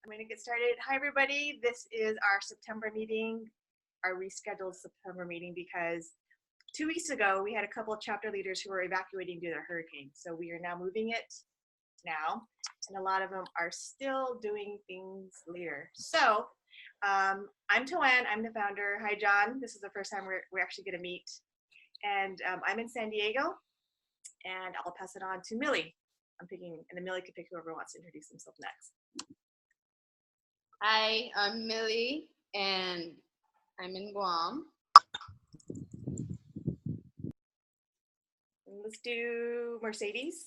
I'm going to get started. Hi, everybody. This is our September meeting, our rescheduled September meeting, because 2 weeks ago, we had a couple of chapter leaders who were evacuating due to the hurricane. So we are now moving it now, and a lot of them are still doing things later. So I'm Toanne. I'm the founder. Hi, John. This is the first time we're actually going to meet. And I'm in San Diego, and I'll pass it on to Millie. I'm picking, and then Millie can pick whoever wants to introduce themselves next. Hi, I'm Millie, and I'm in Guam. Let's do Mercedes.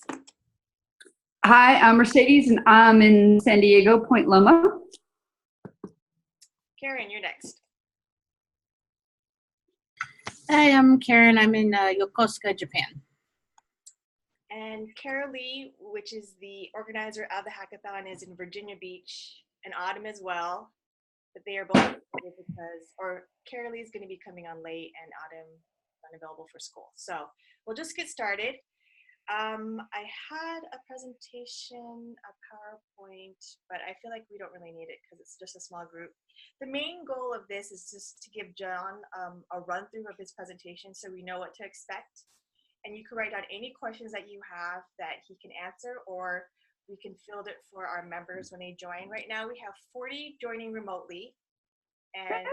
Hi, I'm Mercedes, and I'm in San Diego, Point Loma. Karen, you're next. Hi, I'm Karen. I'm in Yokosuka, Japan. And Carol Lee, which is the organizer of the hackathon, is in Virginia Beach, and Autumn as well. But they are both because, or Carol Lee is going to be coming on late, and Autumn is unavailable for school. So we'll just get started. I had a presentation, a PowerPoint, but I feel like we don't really need it because it's just a small group. The main goal of this is just to give John a run through of his presentation so we know what to expect. And you can write down any questions that you have that he can answer, or we can field it for our members when they join. Right now we have 40 joining remotely, and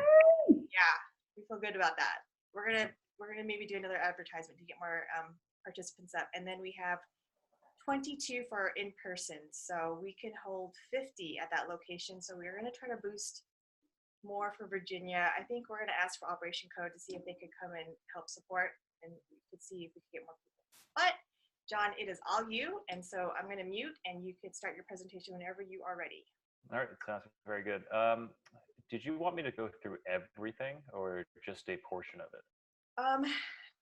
yeah, we feel good about that. We're gonna maybe do another advertisement to get more participants up, and then we have 22 for in person, so we can hold 50 at that location. So we're gonna try to boost more for Virginia. I think we're gonna ask for Operation Code to see if they could come and help support, and we could see if we could get more people. But John, it is all you, and so I'm going to mute, and you could start your presentation whenever you are ready. All right, sounds very good. Did you want me to go through everything or just a portion of it?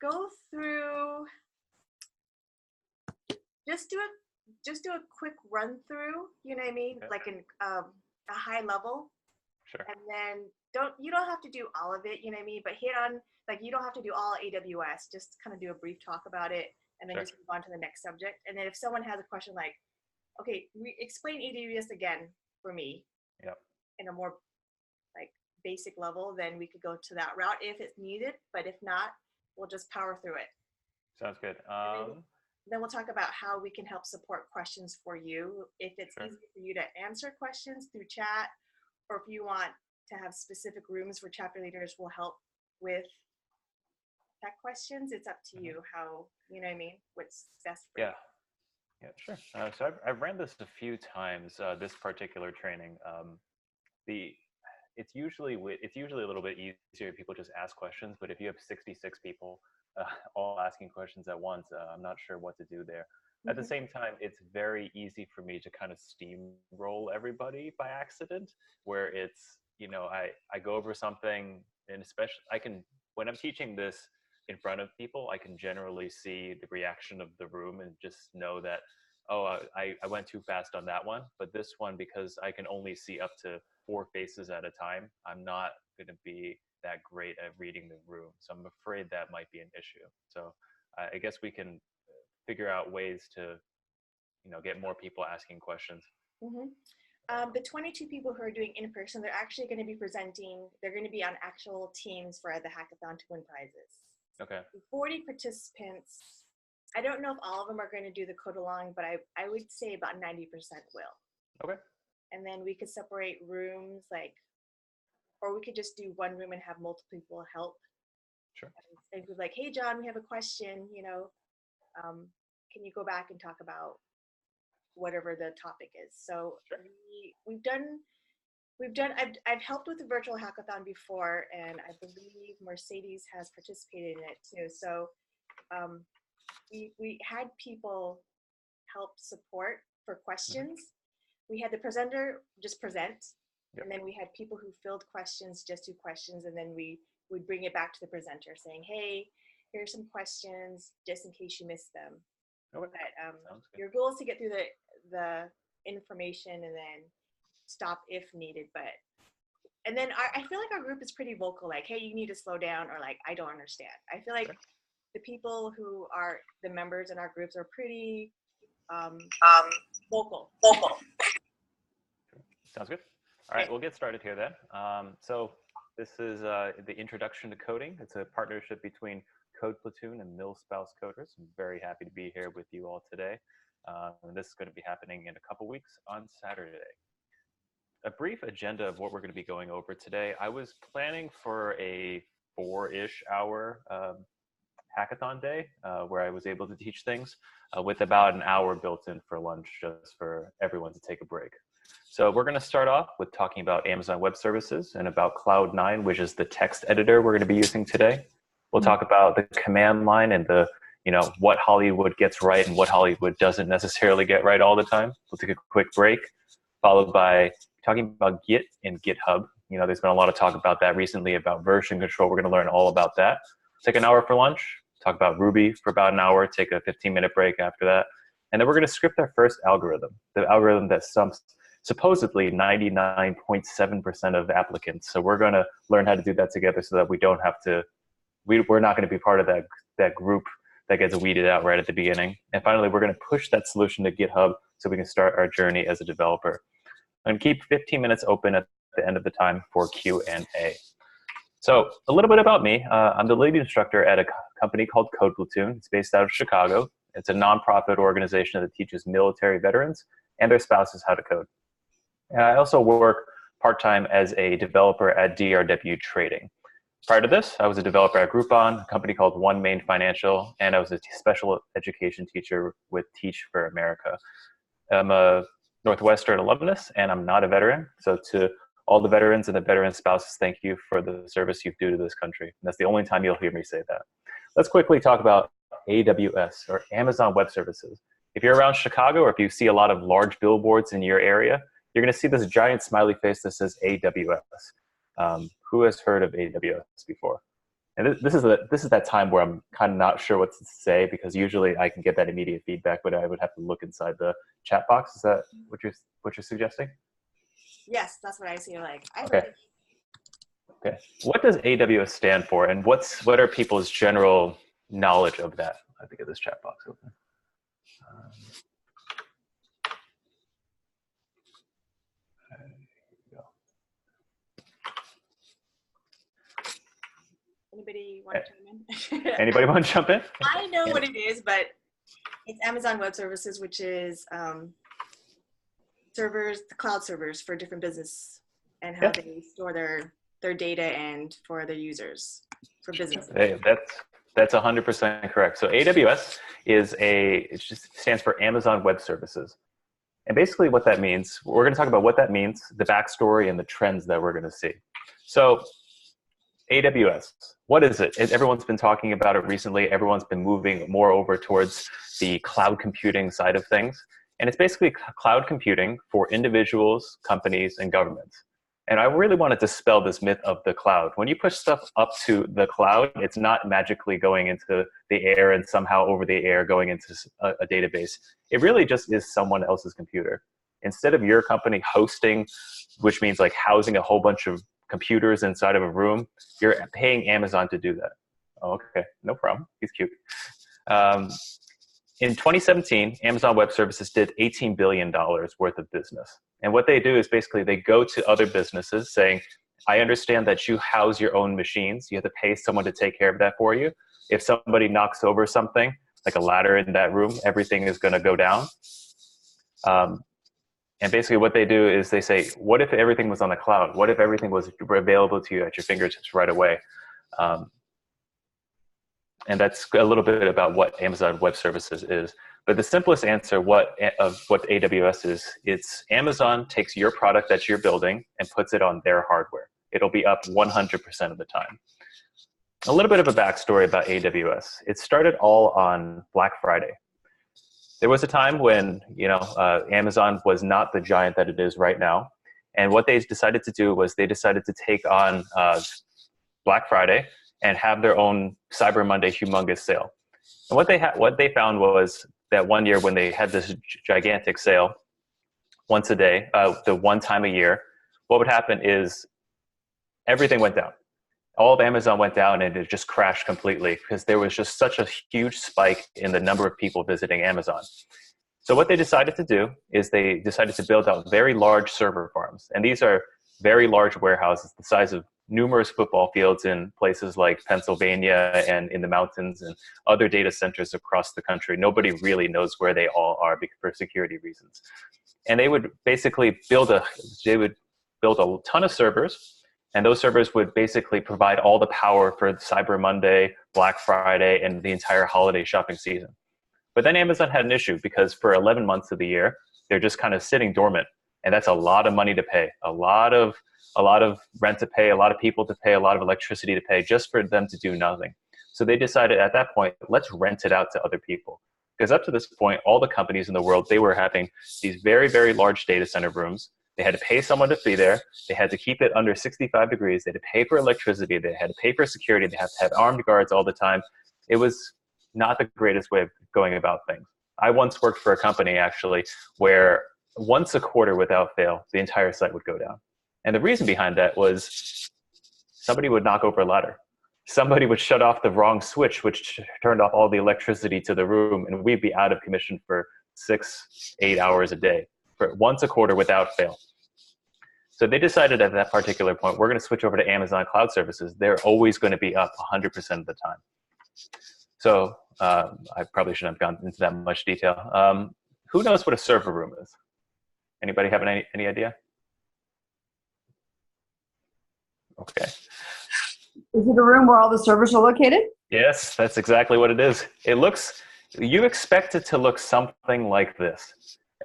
Go through. Just do a quick run through. You know what I mean, Okay. like a high level. Sure. And then you don't have to do all of it. You know what I mean, but hit on, like, you don't have to do all AWS. Just kind of do a brief talk about it, and then Sure. just move on to the next subject. And then if someone has a question like, okay, explain AWS again for me. Yep. In a more like basic level, then we could go to that route if it's needed. But if not, we'll just power through it. Sounds good. Then we'll talk about how we can help support questions for you. If it's Sure. easy for you to answer questions through chat, or if you want to have specific rooms where chapter leaders will help with tech questions, it's up to you how, you know what I mean, what's best for you. Yeah, sure. So I've ran this a few times, this particular training. It's usually a little bit easier if people just ask questions, but if you have 66 people all asking questions at once, I'm not sure what to do there. At the same time, it's very easy for me to kind of steamroll everybody by accident, where it's, I go over something, and especially when I'm teaching this in front of people, I can generally see the reaction of the room and just know that, oh, I went too fast on that one. But this one, because I can only see up to 4 faces at a time, I'm not going to be that great at reading the room. So I'm afraid that might be an issue. So I guess we can figure out ways to, get more people asking questions. The 22 people who are doing in person, they're actually going to be presenting. They're going to be on actual teams for the hackathon to win prizes. Okay. 40 participants. I don't know if all of them are going to do the code along, but I would say about 90% will. Okay. And then we could separate rooms, or we could just do one room and have multiple people help. Sure. And be like, hey, John, we have a question, can you go back and talk about whatever the topic is? So sure. I've helped with the virtual hackathon before, and I believe Mercedes has participated in it too. So we had people help support for questions. We had the presenter just present, and then we had people who filled questions, just do questions, and then we would bring it back to the presenter saying, hey, here's some questions just in case you missed them. Okay. But your goal is to get through the information and then stop if needed. And then I feel like our group is pretty vocal, like, hey, you need to slow down, or like, I don't understand. I feel like the people who are the members in our groups are pretty vocal. Sounds good. All right, we'll get started here then. So this is the Introduction to Coding. It's a partnership between Code Platoon and MilSpouse Coders. I'm very happy to be here with you all today. And this is going to be happening in a couple weeks on Saturday. A brief agenda of what we're going to be going over today. I was planning for a 4-ish hour hackathon day where I was able to teach things with about an hour built in for lunch just for everyone to take a break. So we're going to start off with talking about Amazon Web Services and about Cloud9, which is the text editor we're going to be using today. We'll talk about the command line and the, what Hollywood gets right and what Hollywood doesn't necessarily get right all the time. We'll take a quick break, followed by talking about Git and GitHub. There's been a lot of talk about that recently about version control. We're going to learn all about that. Take an hour for lunch, talk about Ruby for about an hour, take a 15-minute break after that. And then we're going to script our first algorithm, the algorithm that sums supposedly 99.7% of applicants. So we're going to learn how to do that together so that we don't have to, we're not going to be part of that group that gets weeded out right at the beginning. And finally, we're going to push that solution to GitHub so we can start our journey as a developer. I'm going to keep 15 minutes open at the end of the time for Q&A. So a little bit about me. I'm the lead instructor at a company called Code Platoon. It's based out of Chicago. It's a nonprofit organization that teaches military veterans and their spouses how to code. And I also work part-time as a developer at DRW Trading. Prior to this, I was a developer at Groupon, a company called One Main Financial, and I was a special education teacher with Teach for America. I'm a Northwestern alumnus, and I'm not a veteran. So to all the veterans and the veteran spouses, thank you for the service you do to this country. And that's the only time you'll hear me say that. Let's quickly talk about AWS, or Amazon Web Services. If you're around Chicago, or if you see a lot of large billboards in your area, you're going to see this giant smiley face that says AWS. Who has heard of AWS before? And this is that time where I'm kind of not sure what to say, because usually I can get that immediate feedback, but I would have to look inside the chat box. Is that what you're suggesting? Yes, that's what I see. Like, Okay. Okay. What does AWS stand for, and what are people's general knowledge of that? I have to get this chat box open. Anybody want to chime in? Anybody want to jump in? I know what it is, but it's Amazon Web Services, which is servers, the cloud servers for different business and how they store their data and for their users, for business. Hey, that's 100% correct. So AWS it just stands for Amazon Web Services. And basically what that means, we're going to talk about what that means, the backstory, and the trends that we're going to see. So AWS, what is it? Everyone's been talking about it recently. Everyone's been moving more over towards the cloud computing side of things. And it's basically cloud computing for individuals, companies, and governments. And I really want to dispel this myth of the cloud. When you push stuff up to the cloud, it's not magically going into the air and somehow over the air going into a database. It really just is someone else's computer. Instead of your company hosting, which means like housing a whole bunch of computers inside of a room, you're paying Amazon to do that. Oh, okay, no problem. He's cute. In 2017, Amazon Web Services did $18 billion worth of business. And what they do is basically they go to other businesses saying, I understand that you house your own machines. You have to pay someone to take care of that for you. If somebody knocks over something, like a ladder in that room, everything is going to go down. And basically what they do is they say, what if everything was on the cloud? What if everything was available to you at your fingertips right away? And that's a little bit about what Amazon Web Services is. But the simplest answer of what AWS is, it's Amazon takes your product that you're building and puts it on their hardware. It'll be up 100% of the time. A little bit of a backstory about AWS. It started all on Black Friday. There was a time when Amazon was not the giant that it is right now. And what they decided to do was they decided to take on Black Friday and have their own Cyber Monday humongous sale. And what they found was that one year when they had this gigantic sale, once a day, the one time a year, what would happen is everything went down. All of Amazon went down and it just crashed completely because there was just such a huge spike in the number of people visiting Amazon. So what they decided to do is they decided to build out very large server farms. And these are very large warehouses the size of numerous football fields in places like Pennsylvania and in the mountains and other data centers across the country. Nobody really knows where they all are for security reasons. And they would basically build a ton of servers, and those servers would basically provide all the power for Cyber Monday, Black Friday, and the entire holiday shopping season. But then Amazon had an issue because for 11 months of the year, they're just kind of sitting dormant. And that's a lot of money to pay, a lot of rent to pay, a lot of people to pay, a lot of electricity to pay just for them to do nothing. So they decided at that point, let's rent it out to other people. Because up to this point, all the companies in the world, they were having these very, very large data center rooms. They had to pay someone to be there. They had to keep it under 65 degrees. They had to pay for electricity. They had to pay for security. They had to have armed guards all the time. It was not the greatest way of going about things. I once worked for a company, actually, where once a quarter without fail, the entire site would go down. And the reason behind that was somebody would knock over a ladder. Somebody would shut off the wrong switch, which turned off all the electricity to the room, and we'd be out of commission for 6-8 hours a day, for once a quarter without fail. So they decided at that particular point, we're going to switch over to Amazon Cloud Services. They're always going to be up 100% of the time. So I probably shouldn't have gone into that much detail. Who knows what a server room is? Anybody have any idea? Okay. Is it a room where all the servers are located? Yes, that's exactly what it is. You expect it to look something like this.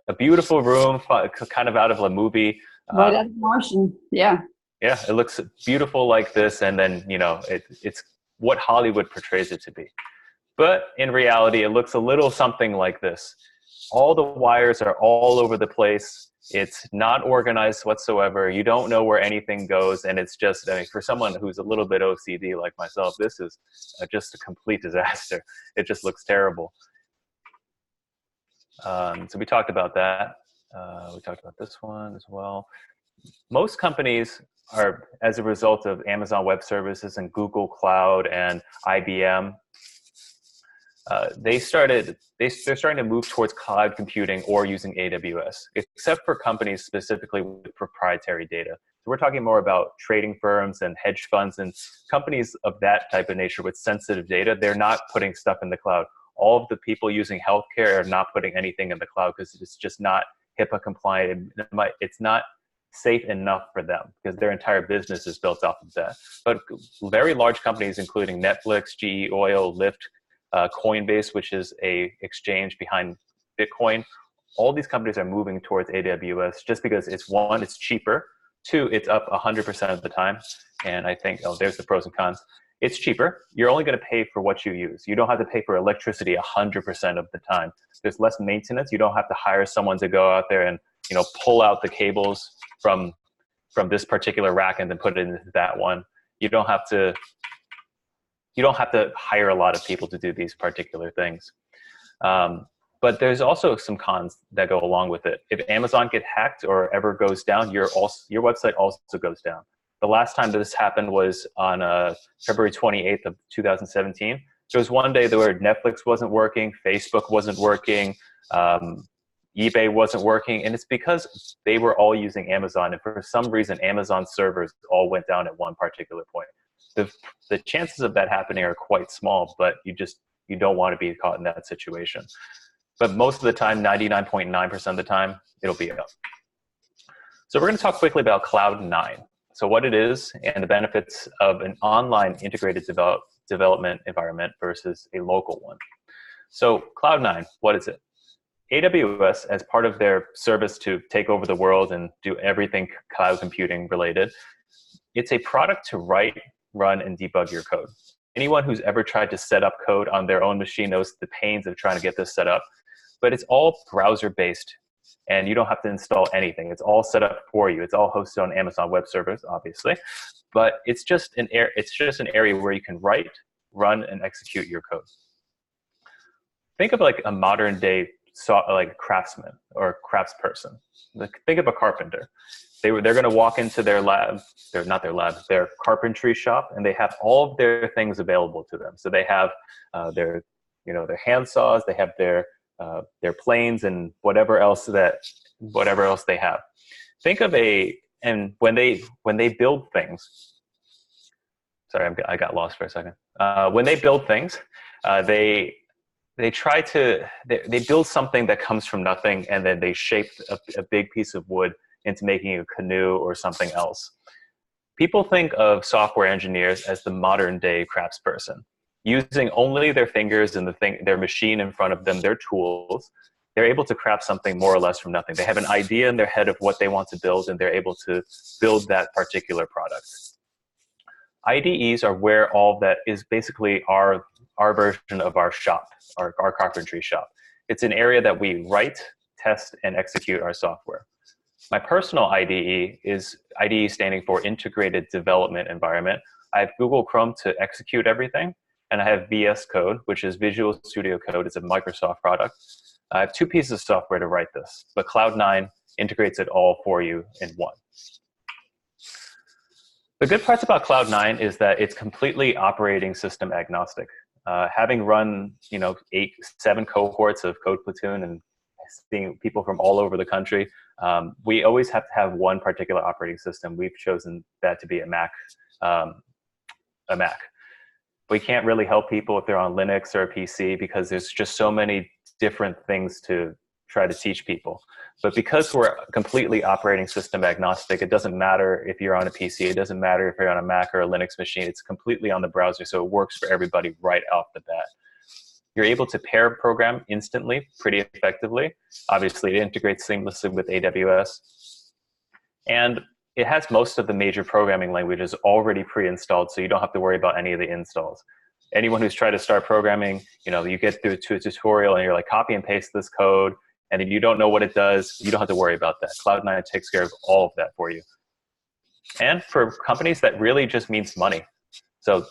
A beautiful room, kind of out of a movie. Right out of Martian, yeah. Yeah, it looks beautiful like this, and then, it's what Hollywood portrays it to be. But in reality, it looks a little something like this. All the wires are all over the place. It's not organized whatsoever. You don't know where anything goes. And it's just, for someone who's a little bit OCD like myself, this is just a complete disaster. It just looks terrible. So we talked about that. We talked about this one as well. Most companies are, as a result of Amazon Web Services and Google Cloud and IBM, they're starting to move towards cloud computing or using AWS, except for companies specifically with proprietary data. So we're talking more about trading firms and hedge funds and companies of that type of nature with sensitive data. They're not putting stuff in the cloud. All of the people using healthcare are not putting anything in the cloud because it's just not HIPAA compliant. It's not safe enough for them because their entire business is built off of that. But very large companies, including Netflix, GE Oil, Lyft, Coinbase, which is a exchange behind Bitcoin, all these companies are moving towards AWS just because it's cheaper. 2, it's up 100% of the time. And I think, there's the pros and cons. It's cheaper. You're only going to pay for what you use. You don't have to pay for electricity 100% of the time. There's less maintenance. You don't have to hire someone to go out there and pull out the cables from this particular rack and then put it into that one. You don't have to hire a lot of people to do these particular things. But there's also some cons that go along with it. If Amazon gets hacked or ever goes down, your website also goes down. The last time this happened was on February 28th of 2017. There was one day where Netflix wasn't working, Facebook wasn't working, eBay wasn't working, and it's because they were all using Amazon, and for some reason, Amazon servers all went down at one particular point. The chances of that happening are quite small, but you don't want to be caught in that situation. But most of the time, 99.9% of the time, it'll be up. So we're going to talk quickly about Cloud 9. So what it is and the benefits of an online integrated development environment versus a local one. So Cloud 9, what is it? AWS, as part of their service to take over the world and do everything cloud computing related, it's a product to write, run, and debug your code. Anyone who's ever tried to set up code on their own machine knows the pains of trying to get this set up. But it's all browser-based, and you don't have to install anything. It's all set up for you. It's all hosted on Amazon Web Services, obviously. But it's just an area where you can write, run, and execute your code. Think of like a modern-day like craftsman or craftsperson. Think of a carpenter. They're going to walk into their lab. They're not their lab. Their carpentry shop, and they have all of their things available to them. So they have their hand saws. They have their planes and whatever else they have. Think of a And when they build things, sorry, I got lost for a second. When they build things, they try to they build something that comes from nothing, and then they shape a big piece of wood into making a canoe or something else. People think of software engineers as the modern day craftsperson, using only their fingers and their machine in front of them, their tools. They're able to craft something more or less from nothing. They have an idea in their head of what they want to build, and they're able to build that particular product. IDEs are where all that is basically our version of our shop, our carpentry shop. It's an area that we write, test, and execute our software. My personal IDE is IDE standing for Integrated Development Environment. I have Google Chrome to execute everything, and I have VS Code, which is Visual Studio Code. It's a Microsoft product. I have two pieces of software to write this, but Cloud9 integrates it all for you in one. The good parts about Cloud9 is that it's completely operating system agnostic. Having run, 7 cohorts of Code Platoon and seeing people from all over the country, we always have to have one particular operating system. We've chosen that to be a Mac. We can't really help people if they're on Linux or a PC because there's just so many different things to try to teach people. But because we're completely operating system agnostic, it doesn't matter if you're on a PC, it doesn't matter if you're on a Mac or a Linux machine, it's completely on the browser, so it works for everybody right off the bat. You're able to pair program instantly, pretty effectively. Obviously, it integrates seamlessly with AWS. And it has most of the major programming languages already pre-installed, so you don't have to worry about any of the installs. Anyone who's tried to start programming, you get through to a tutorial and you're like, copy and paste this code, and then you don't know what it does, you don't have to worry about that. Cloud9 takes care of all of that for you. And for companies, that really just means money. So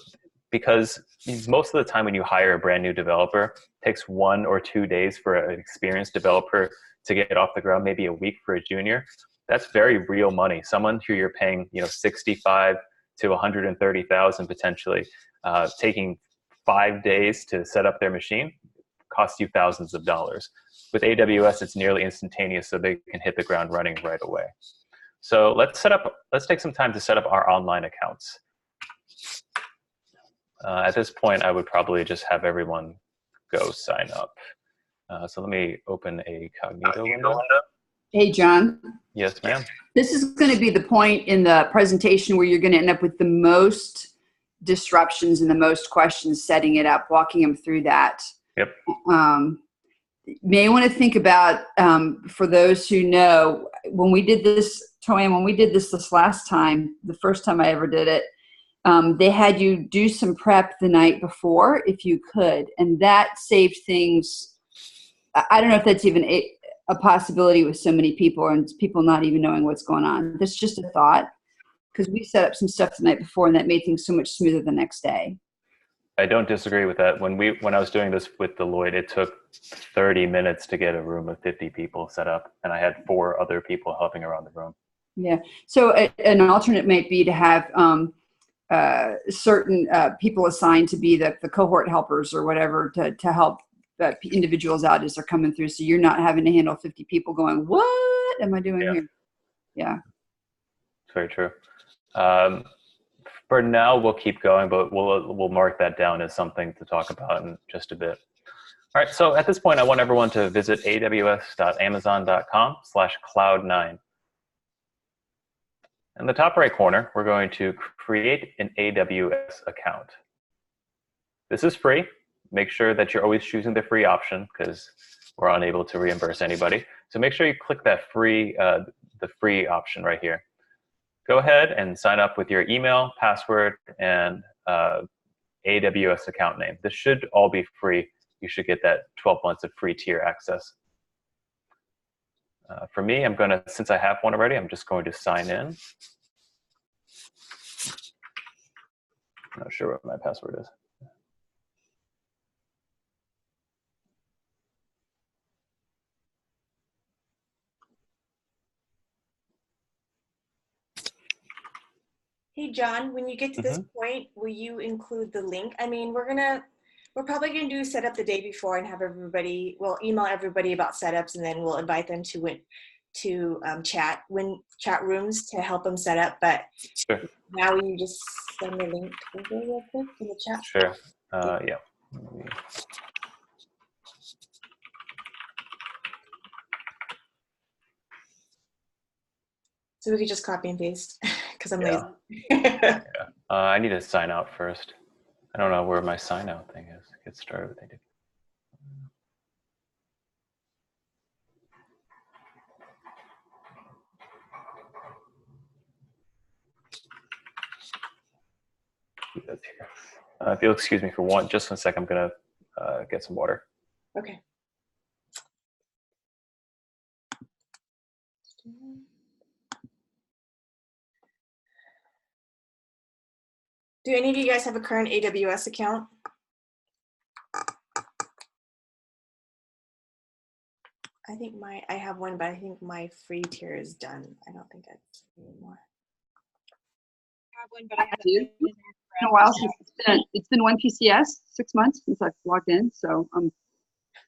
because most of the time when you hire a brand new developer, it takes 1 or 2 days for an experienced developer to get off the ground, maybe a week for a junior. That's very real money. Someone who you're paying, 65 to 130,000 potentially, taking 5 days to set up their machine costs you thousands of dollars. With AWS, it's nearly instantaneous, so they can hit the ground running right away. So let's take some time to set up our online accounts. At this point, I would probably just have everyone go sign up. So let me open a Cognito window. Hey, John. Yes, ma'am. This is going to be the point in the presentation where you're going to end up with the most disruptions and the most questions setting it up, walking them through that. Yep. May want to think about, for those who know, when we did this, Toyan, when we did this last time, the first time I ever did it, they had you do some prep the night before if you could, and that saved things. I don't know if that's even a possibility with so many people and people not even knowing what's going on. That's just a thought, because we set up some stuff the night before and that made things so much smoother the next day. I don't disagree with that. When I was doing this with Deloitte, it took 30 minutes to get a room of 50 people set up, and I had 4 other people helping around the room. Yeah. So an alternate might be to have certain people assigned to be the cohort helpers or whatever to help individuals out as they're coming through, so you're not having to handle 50 people going, what am I doing here? Yeah. It's very true. For now, we'll keep going, but we'll mark that down as something to talk about in just a bit. All right, so at this point, I want everyone to visit aws.amazon.com/cloud9. In the top right corner, we're going to create an AWS account. This is free. Make sure that you're always choosing the free option because we're unable to reimburse anybody. So make sure you click that the free option right here. Go ahead and sign up with your email, password, and AWS account name. This should all be free. You should get that 12 months of free tier access. For me, since I have one already, I'm just going to sign in. I'm not sure what my password is. Hey, John, when you get to this point, will you include the link? I mean, we're probably gonna do setup the day before and have everybody, we'll email everybody about setups and then we'll invite them to to chat rooms to help them set up, but Sure. now will you just send the link over real quick in the chat? Sure. Yeah. So we could just copy and paste because I'm Yeah. lazy. I need to sign out first. I don't know where my sign out thing is. Get started with it. That's here. If you'll excuse me for just 1 second, I'm gonna get some water. Okay. Do any of you guys have a current AWS account? I have one, but I think my free tier is done. I don't think that's free anymore. I have one, but I haven't do. been in there It's been a while since it's been one PCS, 6 months since I've logged in. So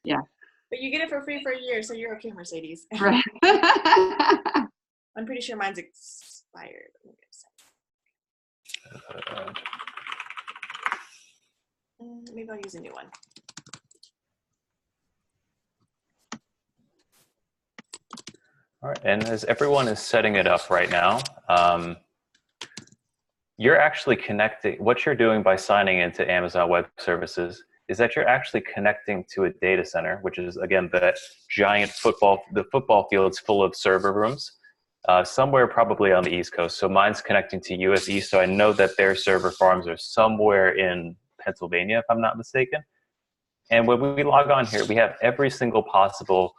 yeah. But you get it for free for a year, so you're okay, Mercedes. Right. I'm pretty sure mine's expired. Maybe I'll use a new one. All right, and as everyone is setting it up right now, you're actually connecting, what you're doing by signing into Amazon Web Services is that you're actually connecting to a data center, which is, again, the giant the football field's full of server rooms, somewhere probably on the East Coast. So mine's connecting to US East, so I know that their server farms are somewhere in Pennsylvania, if I'm not mistaken. And when we log on here, we have every single possible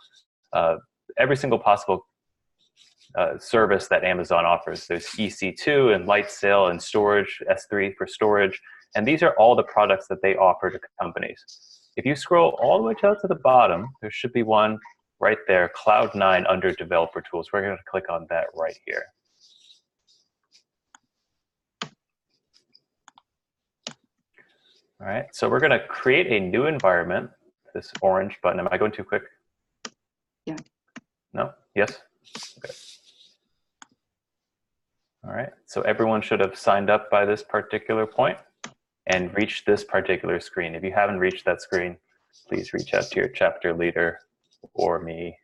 service that Amazon offers. There's EC2 and light sail and storage, S3 for storage. And these are all the products that they offer to companies. If you scroll all the way down to the bottom, there should be one right there, Cloud9 under developer tools. We're going to click on that right here. All right, so we're going to create a new environment. This orange button, am I going too quick? Yeah. No? Yes? Okay. All right, so everyone should have signed up by this particular point and reached this particular screen. If you haven't reached that screen, please reach out to your chapter leader or me.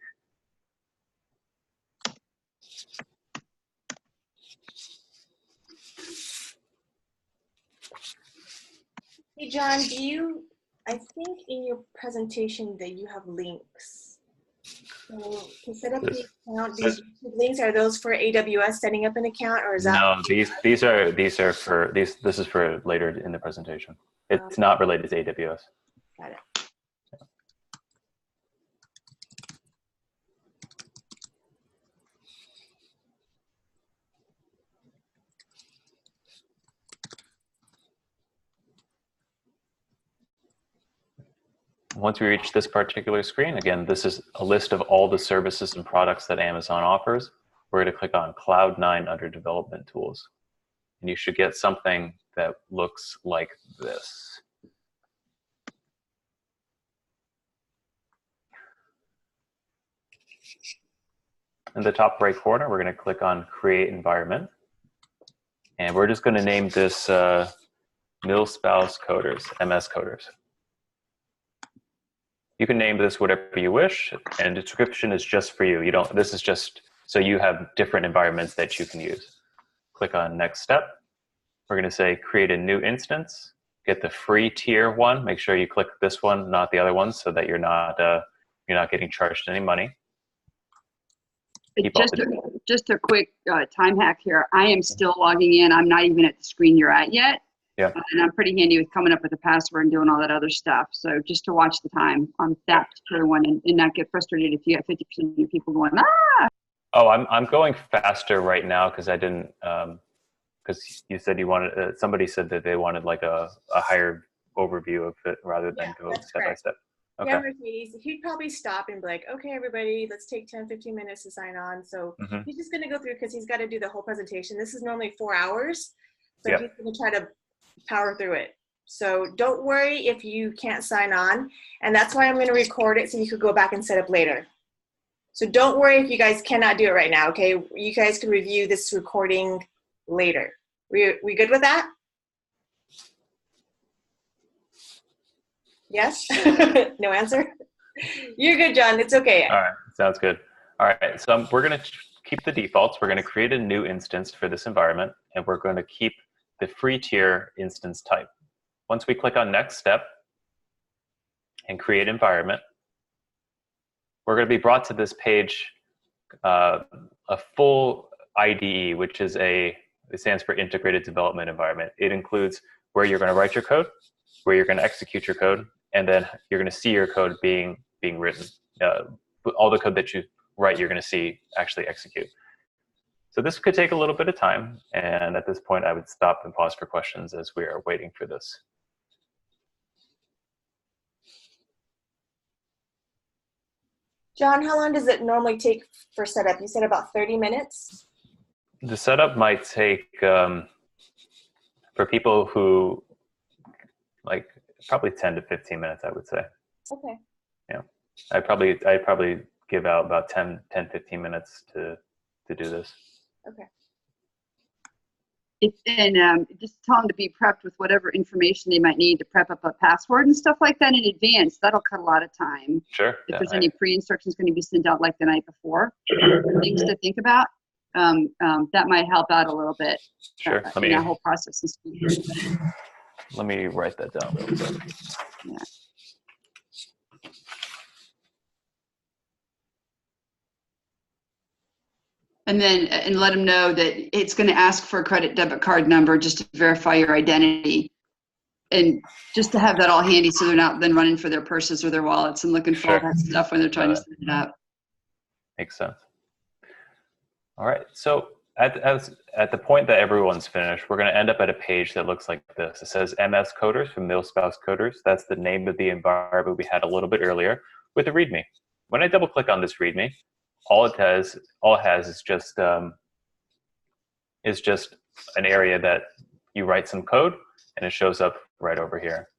Hey, John, I think in your presentation that you have links. So to set up the account, these links, are those for AWS setting up an account, or is that? No, this is for later in the presentation. It's not related to AWS. Got it. Once we reach this particular screen, again, this is a list of all the services and products that Amazon offers. We're going to click on Cloud9 under Development Tools. And you should get something that looks like this. In the top right corner, we're going to click on Create Environment. And we're just going to name this MilSpouse Coders, MS Coders. You can name this whatever you wish, and description is just for you. This is just so you have different environments that you can use. Click on Next Step. We're going to say create a new instance. Get the free tier one. Make sure you click this one, not the other ones, so that you're not getting charged any money. Just a quick time hack here. I am still logging in. I'm not even at the screen you're at yet. Yeah. And I'm pretty handy with coming up with a password and doing all that other stuff. So just to watch the time on that particular one and not get frustrated if you have 50% of your people going, ah! Oh, I'm going faster right now because I didn't, because you said you wanted, somebody said that they wanted like a higher overview of it rather than go step by step. Okay. Yeah, Mercedes, he'd probably stop and be like, okay, everybody, let's take 10, 15 minutes to sign on. So he's just going to go through because he's got to do the whole presentation. This is normally 4 hours. So he's going to try to power through it. So don't worry if you can't sign on. And that's why I'm going to record it so you could go back and set up later. So don't worry if you guys cannot do it right now, okay? You guys can review this recording later. We good with that? Yes? No answer? You're good, John. It's okay. All right, sounds good. All right, so we're going to keep the defaults. We're going to create a new instance for this environment, and we're going to keep the free tier instance type. Once we click on next step and create environment, we're going to be brought to this page, a full IDE, which is it stands for Integrated Development Environment. It includes where you're going to write your code, where you're going to execute your code, and then you're going to see your code being written. All the code that you write, you're going to see actually execute. So this could take a little bit of time, and at this point, I would stop and pause for questions as we are waiting for this. John, how long does it normally take for setup? You said about 30 minutes? The setup might take, for people who, like, probably 10 to 15 minutes, I would say. Okay. Yeah. I'd probably give out about 10, 15 minutes to do this. Okay. And just tell them to be prepped with whatever information they might need to prep up a password and stuff like that in advance. That'll cut a lot of time. Sure. If there's any pre-instructions going to be sent out like the night before, things to think about, that might help out a little bit. Sure. In that whole process. Let me write that down real quick. Yeah. And let them know that it's going to ask for a credit debit card number just to verify your identity. And just to have that all handy so they're not then running for their purses or their wallets and looking for all that stuff when they're trying to set it up. Makes sense. All right. So at the point that everyone's finished, we're going to end up at a page that looks like this. It says MS Coders from MilSpouse Coders. That's the name of the environment we had a little bit earlier with a README. When I double click on this README, all it has is just an area that you write some code and it shows up right over here.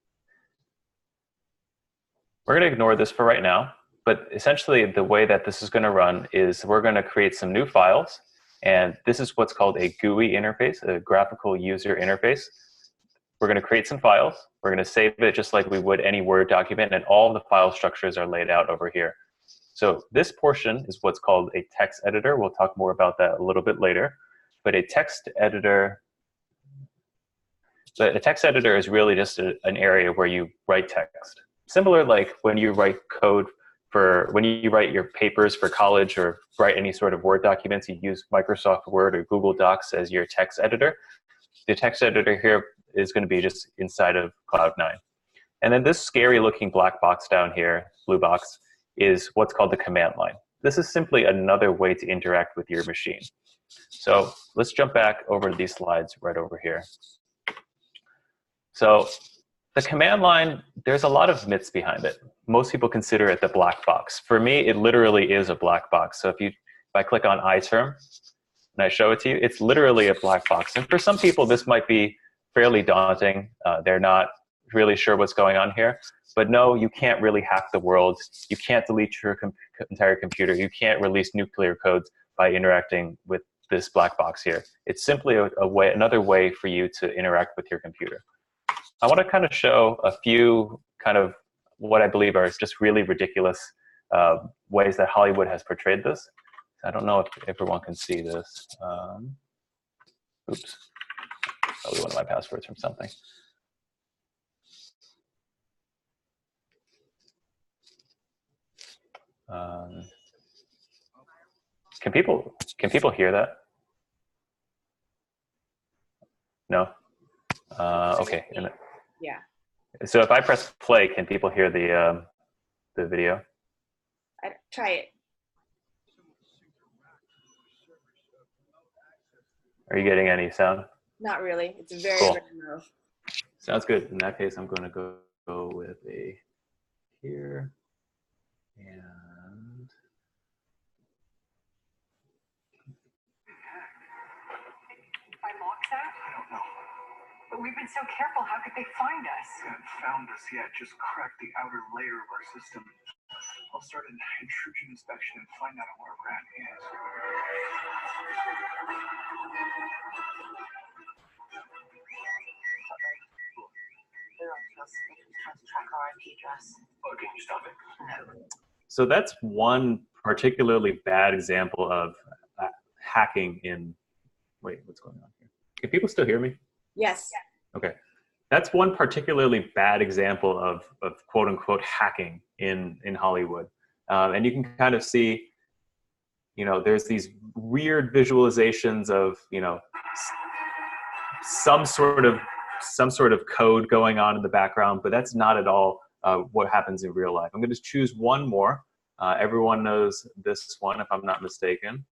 We're going to ignore this for right now, but essentially the way that this is going to run is we're going to create some new files, and this is what's called a GUI interface, a graphical user interface. We're going to create some files. We're going to save it just like we would any Word document, and all the file structures are laid out over here. So this portion is what's called a text editor. We'll talk more about that a little bit later. But a text editor is really just an area where you write text. Similar like when you write code when you write your papers for college or write any sort of Word documents, you use Microsoft Word or Google Docs as your text editor. The text editor here is going to be just inside of Cloud9. And then this scary looking black box down here, blue box, is what's called the command line. This is simply another way to interact with your machine. So let's jump back over to these slides right over here. So the command line, there's a lot of myths behind it. Most people consider it the black box. For me, it literally is a black box. So if I click on iTerm and I show it to you, it's literally a black box. And for some people, this might be fairly daunting. They're not really sure what's going on here. But no, you can't really hack the world. You can't delete your entire computer. You can't release nuclear codes by interacting with this black box here. It's simply another way for you to interact with your computer. I want to kind of show a few kind of what I believe are just really ridiculous ways that Hollywood has portrayed this. I don't know if everyone can see this. Oops, probably one of my passwords from something. Can people hear that? No? Okay. Yeah. So if I press play, can people hear the video? Try it. Are you getting any sound? Not really. It's very, Cool. very low. Sounds good. In that case, I'm going to go with a here and By Lockstep? I don't know. But we've been so careful. How could they find us? They haven't found us yet. Just cracked the outer layer of our system. I'll start an intrusion inspection and find out where Brad is. Oh, can you stop it? So that's one particularly bad example of hacking in, wait, what's going on here? Can people still hear me? Yes. Okay. That's one particularly bad example of quote unquote hacking in Hollywood. And you can kind of see, you know, there's these weird visualizations of, you know, some sort of code going on in the background, but that's not at all what happens in real life. I'm going to choose one more. Everyone knows this one, if I'm not mistaken.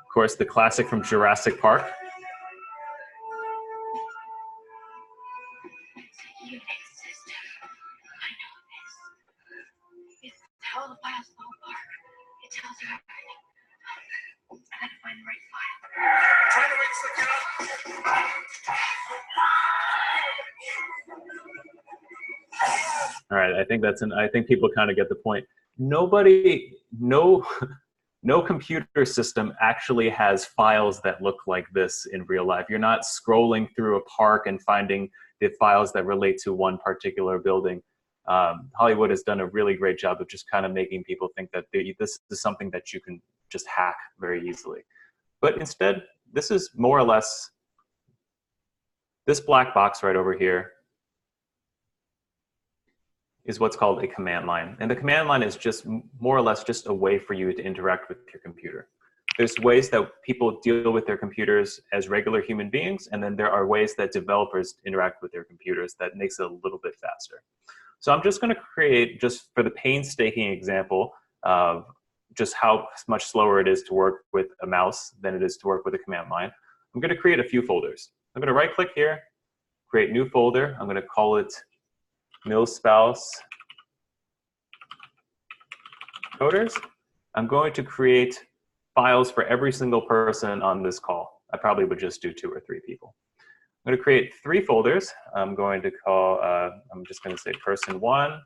Of course, the classic from Jurassic Park. You exist. I know this. It's how the files fall apart. It tells you everything. I gotta find the right file. Trying to wake something up. All right, I think I think people kind of get the point. No computer system actually has files that look like this in real life. You're not scrolling through a park and finding the files that relate to one particular building. Hollywood has done a really great job of just kind of making people think that this is something that you can just hack very easily. But instead, this is more or less this black box right over here is what's called a command line. And the command line is just more or less just a way for you to interact with your computer. There's ways that people deal with their computers as regular human beings, and then there are ways that developers interact with their computers that makes it a little bit faster. So I'm just going to create, just for the painstaking example of just how much slower it is to work with a mouse than it is to work with a command line, I'm going to create a few folders. I'm going to right click here, create new folder. I'm going to call it MilSpouse coders. I'm going to create files for every single person on this call. I probably would just do 2 or 3 people. I'm going to create 3 folders. I'm going to call, I'm just going to say person 1,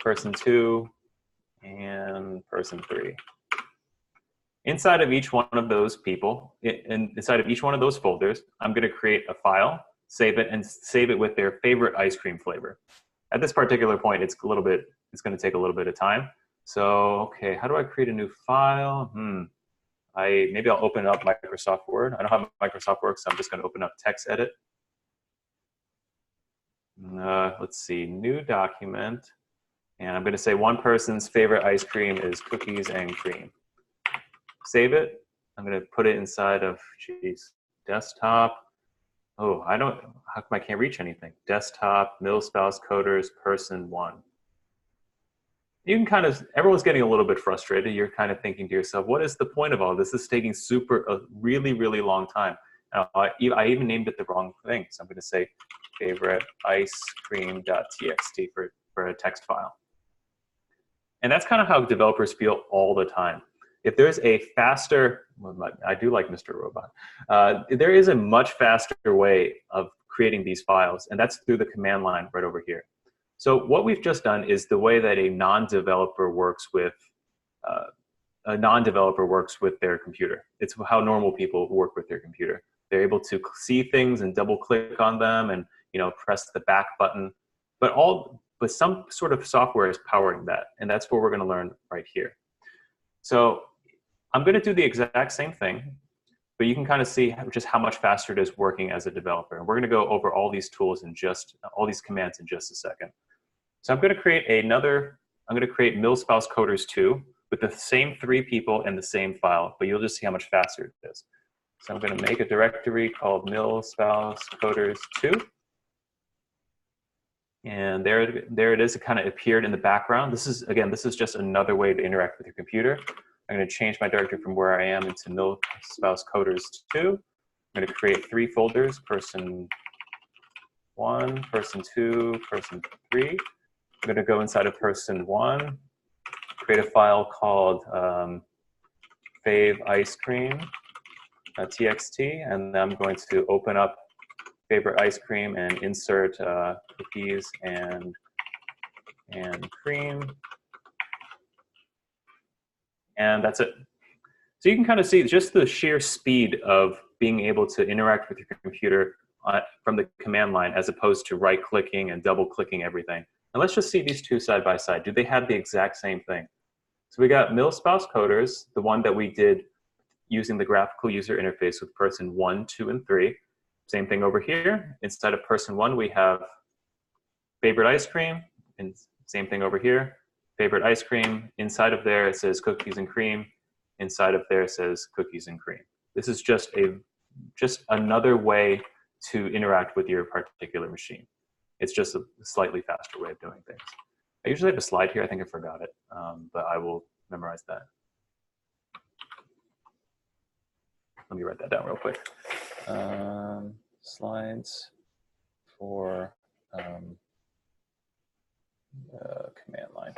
person 2, and person 3. Inside of each one of those people, inside of each one of those folders, I'm going to create a file, save it, and save it with their favorite ice cream flavor. At this particular point, it's going to take a little bit of time. So, okay, how do I create a new file? Maybe I'll open up Microsoft Word. I don't have Microsoft Word, so I'm just going to open up TextEdit. Let's see, new document. And I'm going to say one person's favorite ice cream is cookies and cream. Save it. I'm going to put it inside of, desktop. Oh, how come I can't reach anything? Desktop, MilSpouse coders, person 1. You can kind of, everyone's getting a little bit frustrated. You're kind of thinking to yourself, what is the point of all this? This is taking a really, really long time. I even named it the wrong thing. So I'm going to say favorite ice cream.txt for a text file. And that's kind of how developers feel all the time. If there's a faster, I do like Mr. Robot, there is a much faster way of creating these files, and that's through the command line right over here. So what we've just done is the way that a non-developer works with their computer. It's how normal people work with their computer. They're able to see things and double click on them and press the back button, but some sort of software is powering that, and that's what we're going to learn right here. So I'm going to do the exact same thing, but you can kind of see just how much faster it is working as a developer. And we're going to go over all these tools and all these commands in just a second. So I'm going to create MilSpouse coders 2 with the same 3 people and the same file, but you'll just see how much faster it is. So I'm going to make a directory called MilSpouse coders 2. And there it is. It kind of appeared in the background. This is just another way to interact with your computer. I'm going to change my directory from where I am into MilSpouse coders 2. I'm going to create 3 folders, person 1, person 2, person 3. I'm going to go inside of person 1, create a file called fave ice cream.txt, and then I'm going to open up favorite ice cream and insert cookies and cream. And that's it. So you can kind of see just the sheer speed of being able to interact with your computer from the command line as opposed to right-clicking and double-clicking everything. And let's just see these two side by side. Do they have the exact same thing? So we got MilSpouse coders, the one that we did using the graphical user interface with person 1, 2, and 3. Same thing over here. Instead of person 1, we have favorite ice cream, and same thing over here. Favorite ice cream. Inside of there, it says cookies and cream. Inside of there, it says cookies and cream. This is just another way to interact with your particular machine. It's just a slightly faster way of doing things. I usually have a slide here. I think I forgot it, but I will memorize that. Let me write that down real quick. Slides for command line.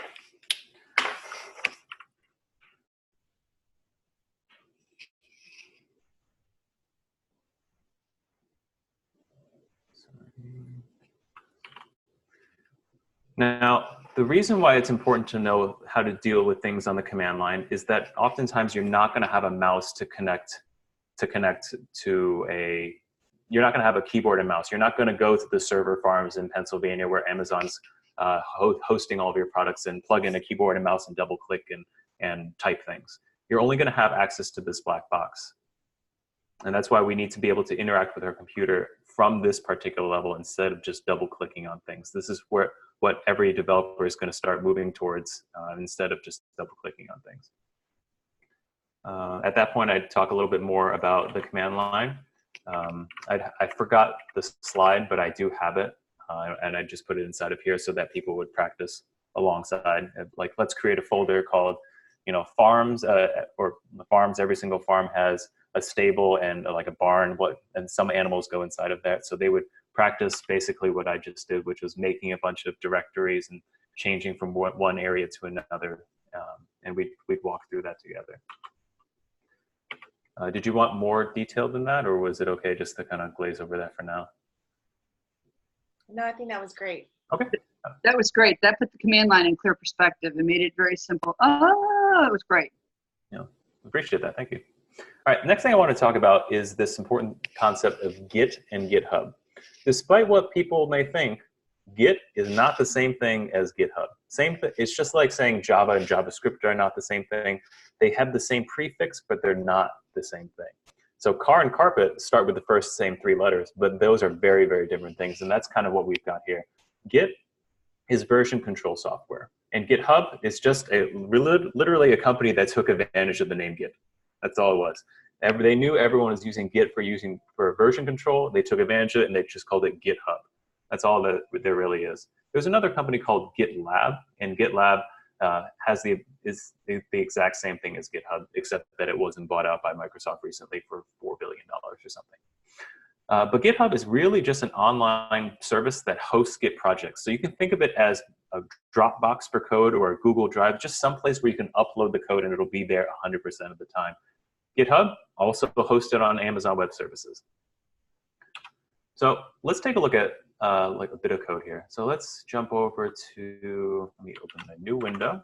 Now, the reason why it's important to know how to deal with things on the command line is that oftentimes you're not going to have a mouse to connect to a, you're not going to have a keyboard and mouse. You're not going to go to the server farms in Pennsylvania where Amazon's hosting all of your products and plug in a keyboard and mouse and double click and type things. You're only going to have access to this black box. And that's why we need to be able to interact with our computer from this particular level instead of just double clicking on things. This is what every developer is going to start moving towards instead of just double clicking on things. At that point, I'd talk a little bit more about the command line. I forgot the slide, but I do have it. And I just put it inside of here so that people would practice alongside. Like, let's create a folder called, farms, or farms. Every single farm has a stable and like a barn, and some animals go inside of that. So they would practice basically what I just did, which was making a bunch of directories and changing from one area to another. And we'd walk through that together. Did you want more detail than that, or was it okay just to kind of glaze over that for now? No, I think that was great. Okay. That was great. That put the command line in clear perspective and made it very simple. Oh, it was great. Yeah, appreciate that. Thank you. All right, next thing I want to talk about is this important concept of Git and GitHub. Despite what people may think, Git is not the same thing as GitHub. It's just like saying Java and JavaScript are not the same thing. They have the same prefix, but they're not the same thing. So car and carpet start with the same 3 letters, but those are very, very different things. And that's kind of what we've got here. Git is version control software. And GitHub is just literally a company that took advantage of the name Git. That's all it was. They knew everyone was using Git for version control. They took advantage of it and they just called it GitHub. That's all that there really is. There's another company called GitLab, and GitLab is the exact same thing as GitHub, except that it wasn't bought out by Microsoft recently for $4 billion or something. But GitHub is really just an online service that hosts Git projects. So you can think of it as a Dropbox for code or a Google Drive, just someplace where you can upload the code and it'll be there 100% of the time. GitHub also hosted on Amazon Web Services. So let's take a look at like a bit of code here. So let's jump over to, let me open a new window.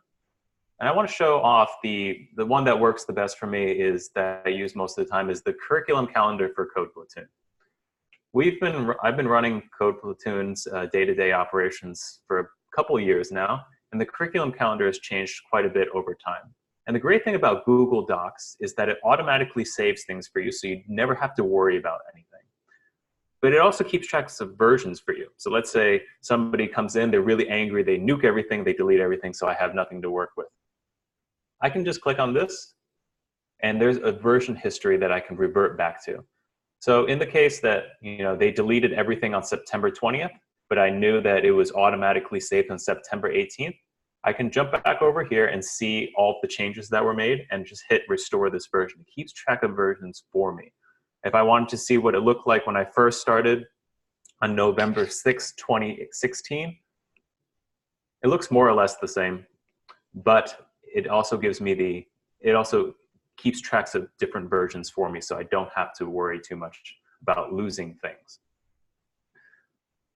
And I want to show off the one that works the best for me is that I use most of the time is the curriculum calendar for Code Platoon. I've been running Code Platoon's day-to-day operations for a couple of years now, and the curriculum calendar has changed quite a bit over time. And the great thing about Google Docs is that it automatically saves things for you, so you never have to worry about anything. But it also keeps track of versions for you. So let's say somebody comes in, they're really angry, they nuke everything, they delete everything, so I have nothing to work with. I can just click on this, and there's a version history that I can revert back to. So in the case that they deleted everything on September 20th, but I knew that it was automatically saved on September 18th, I can jump back over here and see all the changes that were made and just hit restore this version. It keeps track of versions for me. If I wanted to see what it looked like when I first started on November 6, 2016, it looks more or less the same, but it also gives me it also keeps tracks of different versions for me, so I don't have to worry too much about losing things.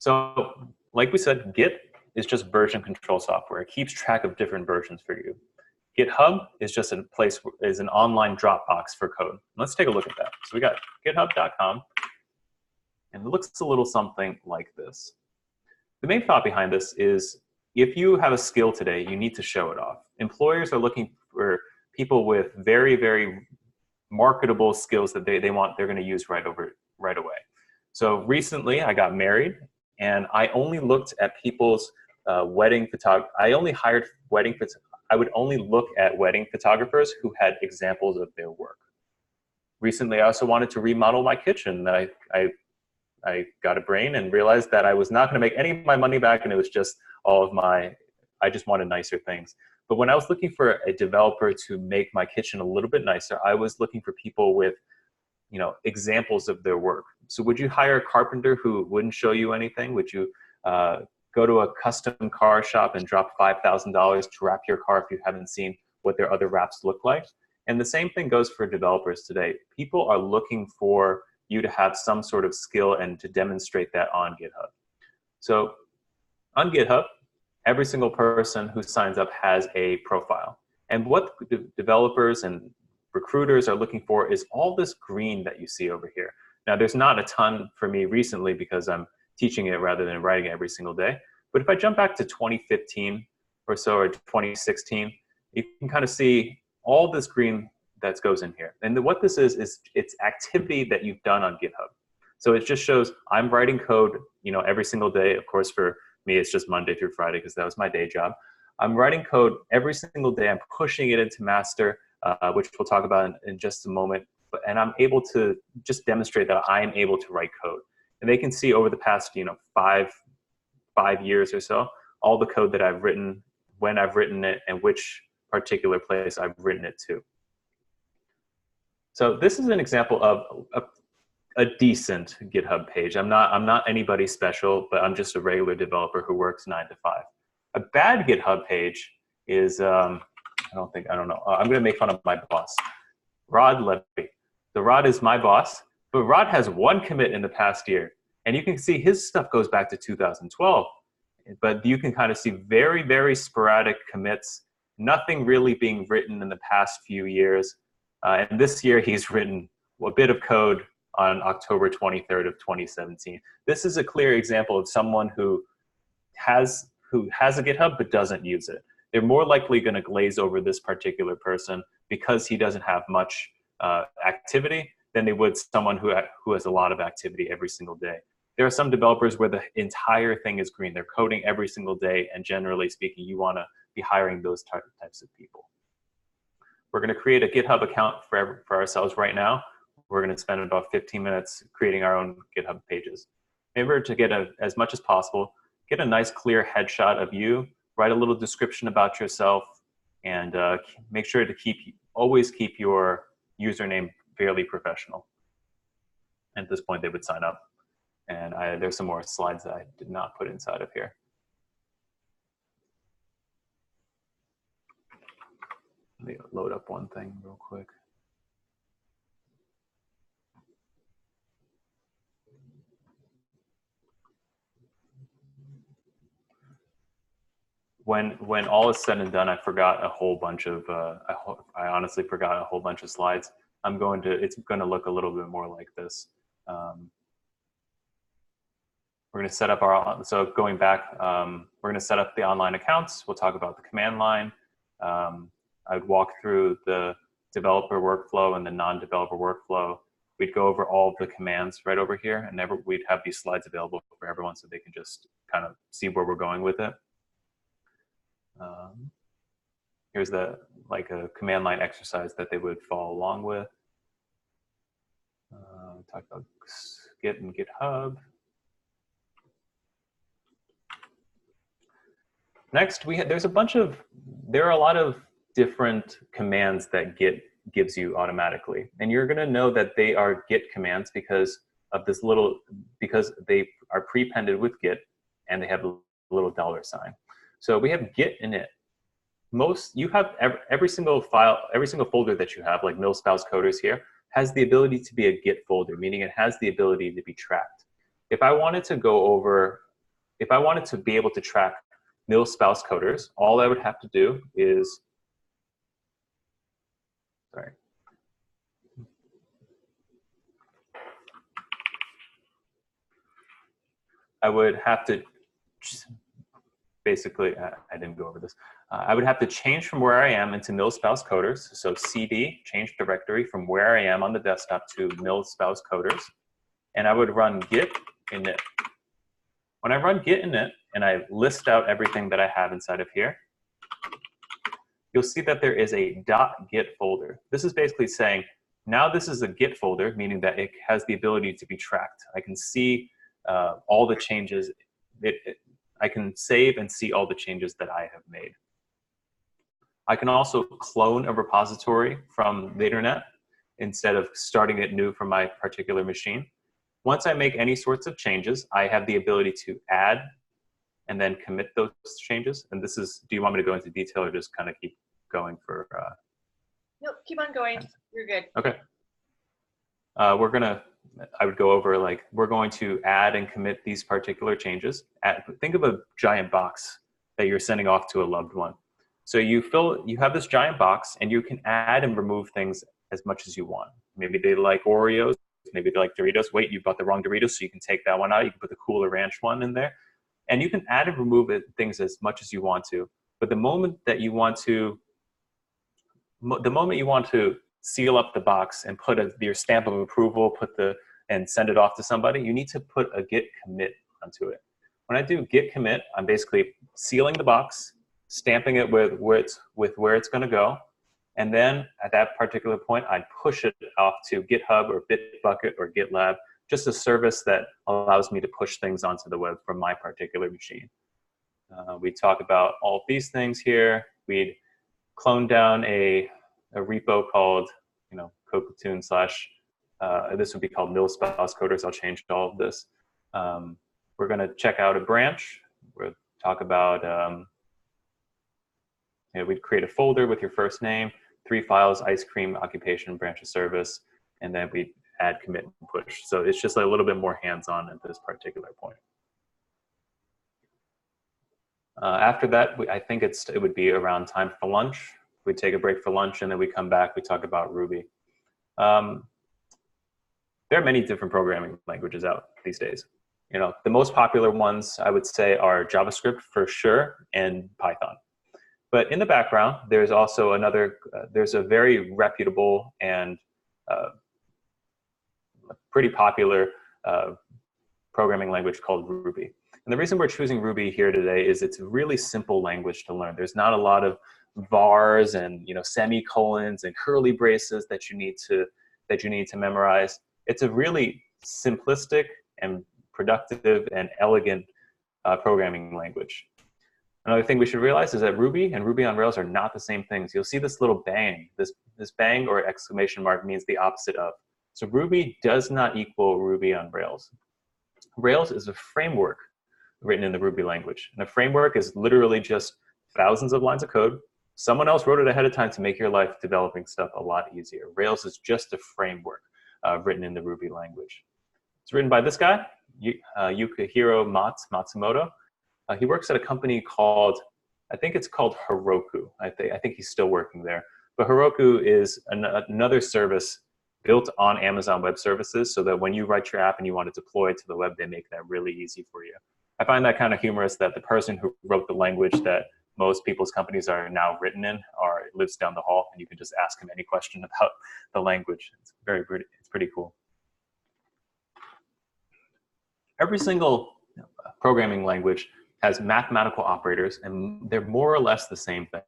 So like we said, Git is just version control software. It keeps track of different versions for you. GitHub is just a place, is an online Dropbox for code. Let's take a look at that. So we got github.com, and it looks a little something like this. The main thought behind this is if you have a skill today, you need to show it off. Employers are looking for people with very, very marketable skills that they're going to use right away. So recently I got married, and I only looked at people's wedding photography. I only hired wedding photographers. I would only look at wedding photographers who had examples of their work. Recently, I also wanted to remodel my kitchen. I got a brain and realized that I was not going to make any of my money back, and it was just all of my, I just wanted nicer things. But when I was looking for a developer to make my kitchen a little bit nicer, I was looking for people with, you know, examples of their work. So would you hire a carpenter who wouldn't show you anything? Would you go to a custom car shop and drop $5,000 to wrap your car if you haven't seen what their other wraps look like? And the same thing goes for developers today. People are looking for you to have some sort of skill and to demonstrate that on GitHub. So on GitHub, every single person who signs up has a profile. And what developers and recruiters are looking for is all this green that you see over here. Now, there's not a ton for me recently because I'm teaching it rather than writing it every single day. But if I jump back to 2015 or so, or 2016, you can kind of see all this green that goes in here. And what this is it's activity that you've done on GitHub. So it just shows I'm writing code, you know, every single day. Of course, for me, it's just Monday through Friday because that was my day job. I'm writing code every single day. I'm pushing it into master, which we'll talk about in just a moment. And I'm able to just demonstrate that I am able to write code. And they can see over the past, you know, five years or so, all the code that I've written, when I've written it, and which particular place I've written it to. So this is an example of a decent GitHub page. I'm not anybody special, but I'm just a regular developer who works 9 to 5. A bad GitHub page is, I don't know. I'm going to make fun of my boss, Rod Levy. The Rod is my boss, but Rod has one commit in the past year. And you can see his stuff goes back to 2012. But you can kind of see very, very sporadic commits, nothing really being written in the past few years. And this year he's written a bit of code on October 23rd of 2017. This is a clear example of someone who has a GitHub but doesn't use it. They're more likely going to glaze over this particular person because he doesn't have much activity than they would someone who has a lot of activity every single day. There are some developers where the entire thing is green. They're coding every single day, and generally speaking, you want to be hiring those types of people. We're going to create a GitHub account for ourselves right now. We're going to spend about 15 minutes creating our own GitHub pages. Remember to get as much as possible, get a nice clear headshot of you, write a little description about yourself, and make sure to always keep your username fairly professional. And at this point, they would sign up. And there's some more slides that I did not put inside of here. Let me load up one thing real quick. When all is said and done, I forgot a whole bunch of, I honestly forgot a whole bunch of slides. It's going to look a little bit more like this. We're going to set up so going back, we're going to set up the online accounts. We'll talk about the command line. I'd walk through the developer workflow and the non-developer workflow. We'd go over all of the commands right over here, and we'd have these slides available for everyone so they can just kind of see where we're going with it. Here's a command line exercise that they would follow along with. Talk about Git and GitHub. Next, there are a lot of different commands that Git gives you automatically. And you're gonna know that they are Git commands because they are prepended with Git and they have a little $sign. So we have Git init. You have every single file, every single folder that you have, like MilSpouse coders here, has the ability to be a Git folder, meaning it has the ability to be tracked. If I wanted to go over if I wanted to be able to track MilSpouse coders, all I would have to do is, sorry. I would have to basically, I didn't go over this. I would have to change from where I am into MilSpouse coders. So CD, change directory from where I am on the desktop to MilSpouse coders. And I would run git init. When I run git init and I list out everything that I have inside of here, you'll see that there is a .git folder. This is basically saying, now this is a git folder, meaning that it has the ability to be tracked. I can see all the changes. I can save and see all the changes that I have made. I can also clone a repository from the internet instead of starting it new from my particular machine. Once I make any sorts of changes, I have the ability to add and then commit those changes. And this is, do you want me to go into detail or just kind of keep going for? Nope, keep on going. You're good. Okay. I would go over like, we're going to add and commit these particular changes. Think of a giant box that you're sending off to a loved one. So you have this giant box and you can add and remove things as much as you want. Maybe they like Oreos, maybe they like Doritos. Wait, you bought the wrong Doritos, so you can take that one out. You can put the Cooler Ranch one in there. And you can add and remove things as much as you want to. But the moment you want to seal up the box and put your stamp of approval, and send it off to somebody, you need to put a git commit onto it. When I do git commit, I'm basically sealing the box, stamping it with where it's going to go, and then at that particular point, I'd push it off to GitHub or Bitbucket or GitLab, just a service that allows me to push things onto the web from my particular machine. We talk about all of these things here. We'd clone down a repo called, CodePlatoon / this would be called MilSpouse coders. I'll change all of this. We're going to check out a branch. We'll talk about, we'd create a folder with your first name, 3 files, ice cream, occupation, branch of service, and then we add, commit, and push. So it's just a little bit more hands-on at this particular point. After that, I think it would be around time for lunch. We take a break for lunch, and then we come back, we talk about Ruby. There are many different programming languages out these days. The most popular ones I would say are JavaScript for sure and Python. But in the background, there's also there's a very reputable and pretty popular programming language called Ruby. And the reason we're choosing Ruby here today is it's a really simple language to learn. There's not a lot of vars and semicolons and curly braces that you need to memorize. It's a really simplistic and productive and elegant programming language. Another thing we should realize is that Ruby and Ruby on Rails are not the same things. You'll see this little bang. This bang or exclamation mark means the opposite of. So Ruby does not equal Ruby on Rails. Rails is a framework written in the Ruby language. And a framework is literally just thousands of lines of code. Someone else wrote it ahead of time to make your life developing stuff a lot easier. Rails is just a framework written in the Ruby language. It's written by this guy, Yukihiro Matsumoto. He works at a company called, I think it's called Heroku. I think he's still working there. But Heroku is another service built on Amazon Web Services so that when you write your app and you want to deploy it to the web, they make that really easy for you. I find that kind of humorous that the person who wrote the language that most people's companies are now written in lives down the hall, and you can just ask him any question about the language. It's pretty cool. Every single programming language has mathematical operators, and they're more or less the same thing.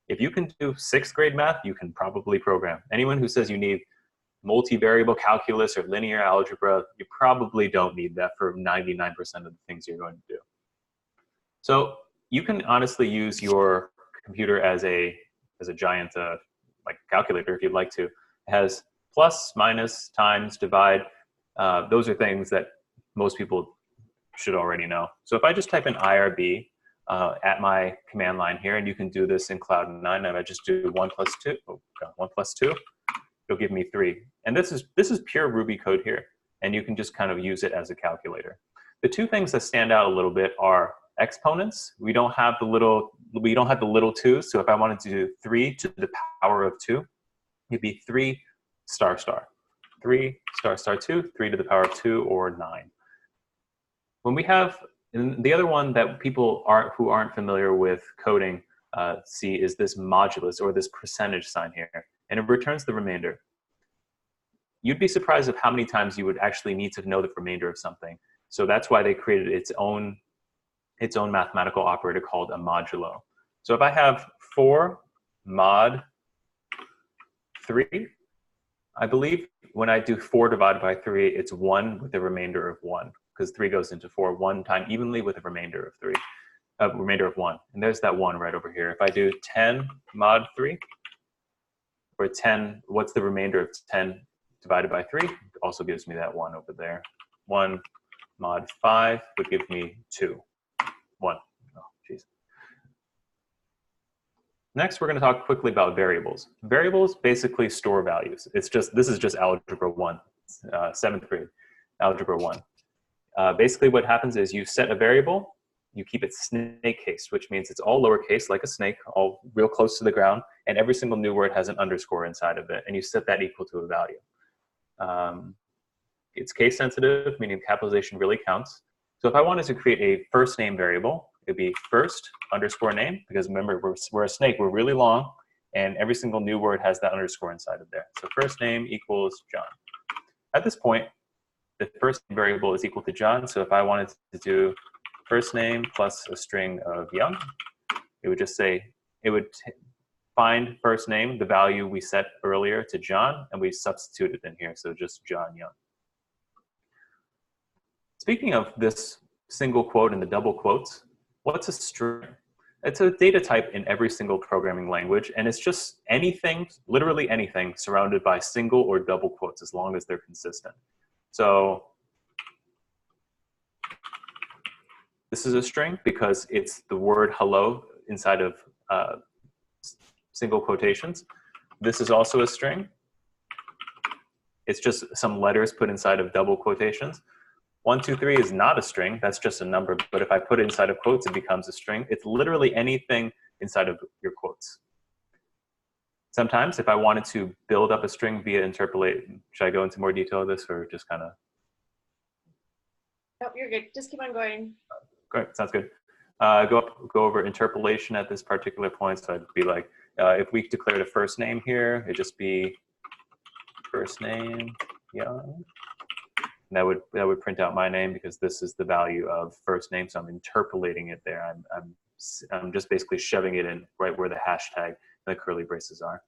If you can do 6th grade math, you can probably program. Anyone who says you need multivariable calculus or linear algebra, you probably don't need that for 99% of the things you're going to do. So you can honestly use your computer as a giant like calculator if you'd like to. It has plus, minus, times, divide. Those are things that most people should already know. So if I just type in IRB at my command line here, and you can do this in Cloud9, and I just do 1 plus 2, it'll give me 3. And this is pure Ruby code here, and you can just kind of use it as a calculator. The two things that stand out a little bit are exponents. We don't have the little 2. So if I wanted to do 3 to the power of 2, it'd be 3 star star. 3 star star 2, 3 to the power of 2, or 9. When we have, and the other one that people who aren't familiar with coding see is this modulus, or this percentage sign here, and it returns the remainder. You'd be surprised of how many times you would actually need to know the remainder of something. So that's why they created its own mathematical operator called a modulo. So if I have 4 mod 3, I believe when I do 4 divided by 3, it's 1 with a remainder of 1, because 3 goes into 4 one time evenly with a remainder of 3, remainder of 1. And there's that 1 right over here. If I do 10 mod 3, or 10, what's the remainder of 10 divided by 3? It also gives me that 1 over there. 1 mod 5 would give me 2. 1. Oh, geez. Next, we're going to talk quickly about variables. Variables basically store values. This is just algebra 1, 7th grade, algebra 1. Basically what happens is you set a variable, you keep it snake cased, which means it's all lowercase like a snake, all real close to the ground, and every single new word has an underscore inside of it, and you set that equal to a value. It's case sensitive, meaning capitalization really counts. So if I wanted to create a first name variable, it'd be first underscore name, because remember, we're a snake, we're really long, and every single new word has that underscore inside of there. So first name equals John. At this point, the first variable is equal to John, so if I wanted to do first name plus a string of Young, it would just say, it would find first name, the value we set earlier, to John, and we substitute it in here, so just John Young. Speaking of this single quote and the double quotes, what's a string? It's a data type in every single programming language, and it's just anything, literally anything, surrounded by single or double quotes as long as they're consistent. So this is a string because it's the word hello inside of single quotations. This is also a string. It's just some letters put inside of double quotations. 1, 2, 3 is not a string, that's just a number, but if I put it inside of quotes, it becomes a string. It's literally anything inside of your quotes. Sometimes if I wanted to build up a string via interpolate, should I go into more detail of this, or just kind of? Nope, you're good. Just keep on going. Great, sounds good. Go over interpolation at this particular point. So I'd be like, if we declared a first name here, it'd just be first name Young. And that would print out my name because this is the value of first name. So I'm interpolating it there. I'm just basically shoving it in right where the hashtag and the curly braces are.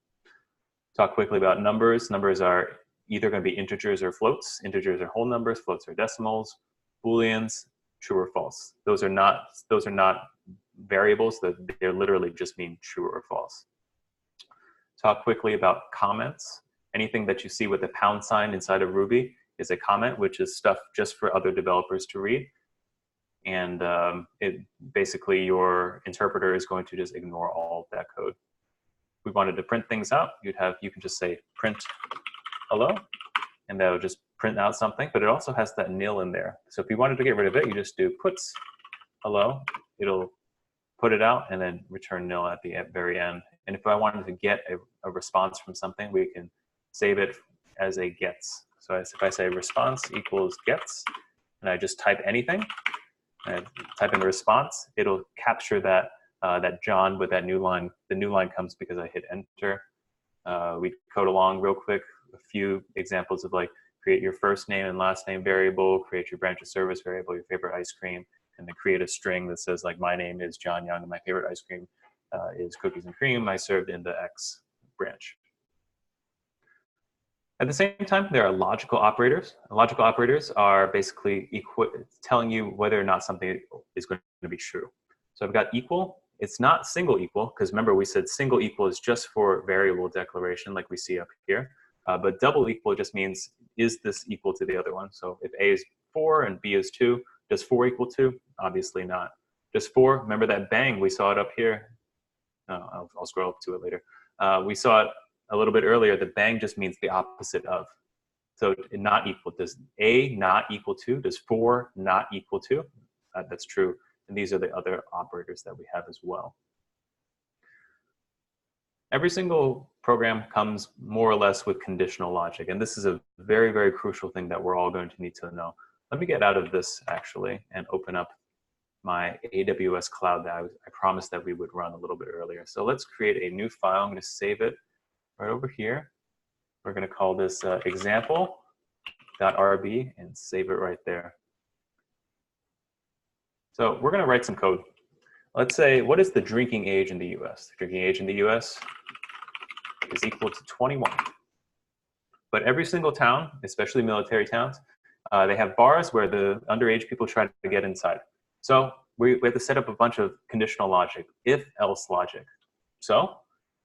Talk quickly about numbers. Numbers are either going to be integers or floats. Integers are whole numbers. Floats are decimals. Booleans, true or false. Those are not variables. They literally just mean true or false. Talk quickly about comments. Anything that you see with a pound sign inside of Ruby is a comment, which is stuff just for other developers to read. And basically your interpreter is going to just ignore all of that code. If we wanted to print things out, you can just say print hello, and that would just print out something, but it also has that nil in there. So if you wanted to get rid of it, you just do puts hello, it'll put it out and then return nil at the very end. And if I wanted to get a response from something, we can save it as a gets. So if I say response equals gets, and I just type anything, and type in the response, it'll capture that that John with that new line. The new line comes because I hit enter. We code along real quick, a few examples of like create your first name and last name variable, create your branch of service variable, your favorite ice cream, and then create a string that says like my name is John Young and my favorite ice cream is cookies and cream. I served in the X branch. At the same time, there are logical operators. Logical operators are basically telling you whether or not something is going to be true. So I've got equal. It's not single equal, because remember we said single equal is just for variable declaration like we see up here. But double equal just means, is this equal to the other one? So if A is 4 and B is 2, does 4 equal 2? Obviously not. Does 4, remember that bang, we saw it up here. I'll scroll up to it later. We saw it a little bit earlier. The bang just means the opposite of. So not equal, does A not equal to, does 4 not equal to? That's true. And these are the other operators that we have as well. Every single program comes more or less with conditional logic. And this is a very, very crucial thing that we're all going to need to know. Let me get out of this actually and open up my AWS cloud that I promised that we would run a little bit earlier. So let's create a new file. I'm going to save it right over here. We're going to call this example.rb and save it right there. So we're going to write some code. Let's say, what is the drinking age in the US? The drinking age in the US is equal to 21. But every single town, especially military towns, they have bars where the underage people try to get inside. So we have to set up a bunch of conditional logic, if-else logic. So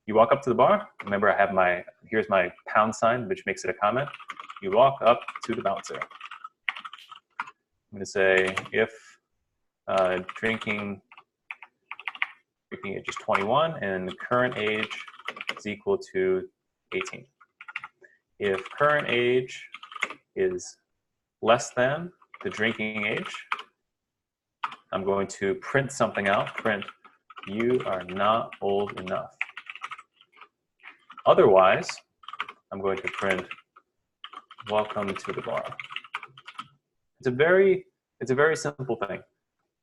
you walk up to the bar. Remember, I have here's my pound sign, which makes it a comment. You walk up to the bouncer. I'm going to say, if drinking age is 21 and the current age is equal to 18. If current age is less than the drinking age, I'm going to print something out. Print, you are not old enough. Otherwise, I'm going to print, welcome to the bar. It's a very simple thing.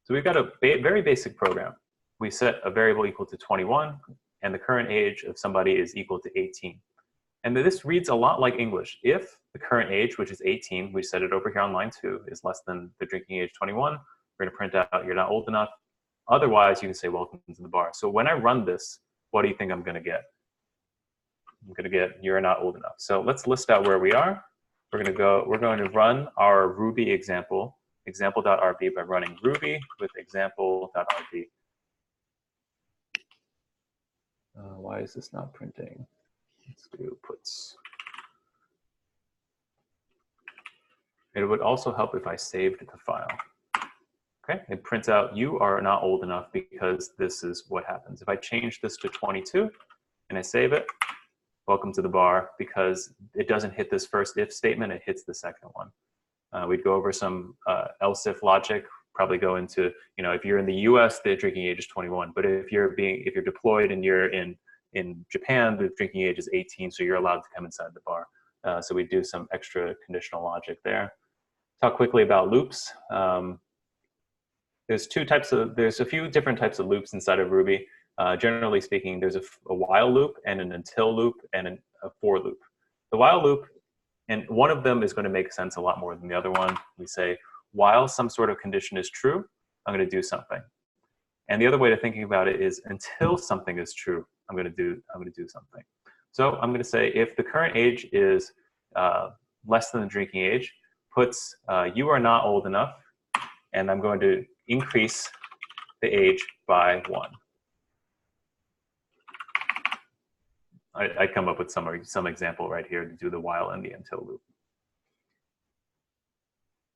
So we've got a very basic program. We set a variable equal to 21, and the current age of somebody is equal to 18. And this reads a lot like English. If the current age, which is 18, we set it over here on line 2, is less than the drinking age 21, we're going to print out you're not old enough. Otherwise, you can say welcome to the bar. So when I run this, what do you think I'm going to get? I'm going to get you're not old enough. So let's list out where we are. We're going to run our Ruby example, example.rb, by running Ruby with example.rb. Why is this not printing? Let's do puts. It would also help if I saved the file. Okay, it prints out you are not old enough because this is what happens. If I change this to 22 and I save it, welcome to the bar, because it doesn't hit this first if statement, it hits the second one. We'd go over some else if logic, probably go into, if you're in the US, the drinking age is 21, but if you're deployed and you're in Japan, the drinking age is 18, so you're allowed to come inside the bar. So we do some extra conditional logic there. Talk quickly about loops. There's a few different types of loops inside of Ruby. Generally speaking, there's a while loop and an until loop and a for loop. The while loop, and one of them is going to make sense a lot more than the other one. We say, while some sort of condition is true, I'm going to do something. And the other way to thinking about it is until something is true, I'm going to do something. So I'm going to say if the current age is less than the drinking age, puts you are not old enough, and I'm going to increase the age by 1. I come up with some example right here to do the while and the until loop.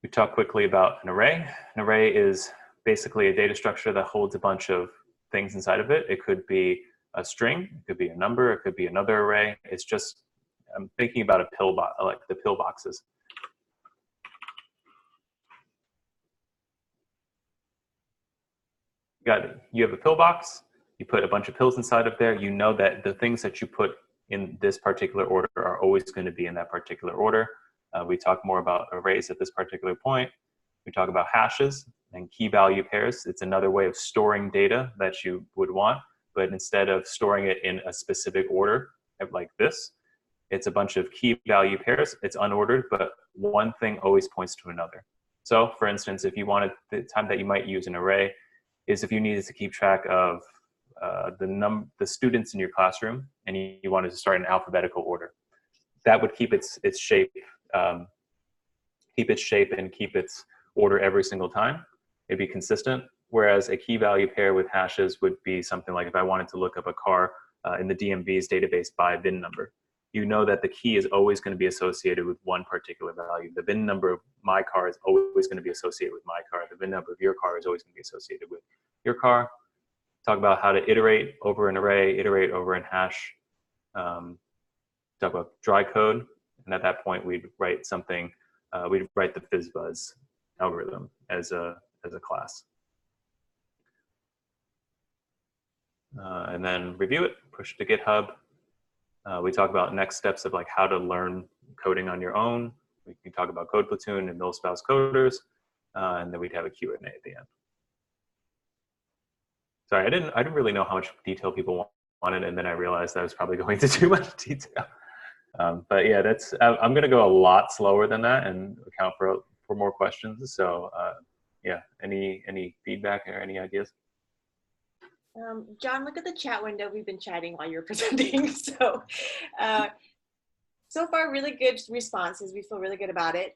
We talk quickly about an array. An array is basically a data structure that holds a bunch of things inside of it. It could be a string, it could be a number, it could be another array. It's just, I'm thinking about a pill box, like the pill boxes. You have a pill box, you put a bunch of pills inside of there, you know that the things that you put in this particular order are always going to be in that particular order. We talk more about arrays at this particular point. We talk about hashes and key value pairs. It's another way of storing data that you would want, but instead of storing it in a specific order like this, it's a bunch of key value pairs. It's unordered, but one thing always points to another. So for instance, if you wanted, the time that you might use an array is if you needed to keep track of the students in your classroom and you wanted to start in alphabetical order. That would keep its shape, and keep its order every single time. It'd be consistent. Whereas a key value pair with hashes would be something like if I wanted to look up a car in the DMV's database by VIN number. You know that the key is always going to be associated with one particular value. The VIN number of my car is always going to be associated with my car. The VIN number of your car is always going to be associated with your car. Talk about how to iterate over an array, iterate over an hash. Talk about dry code. And at that point, we'd write something, we'd write the FizzBuzz algorithm as a class. And then review it, push to GitHub. We talk about next steps of like how to learn coding on your own. We can talk about Code Platoon and MilSpouse coders, and then we'd have a Q&A at the end. Sorry, I didn't really know how much detail people wanted, and then I realized I was probably going into too much detail. But yeah, I'm going to go a lot slower than that and account for more questions. So yeah, any feedback or any ideas? John, look at the chat window. We've been chatting while you're presenting. So, so far, really good responses. We feel really good about it.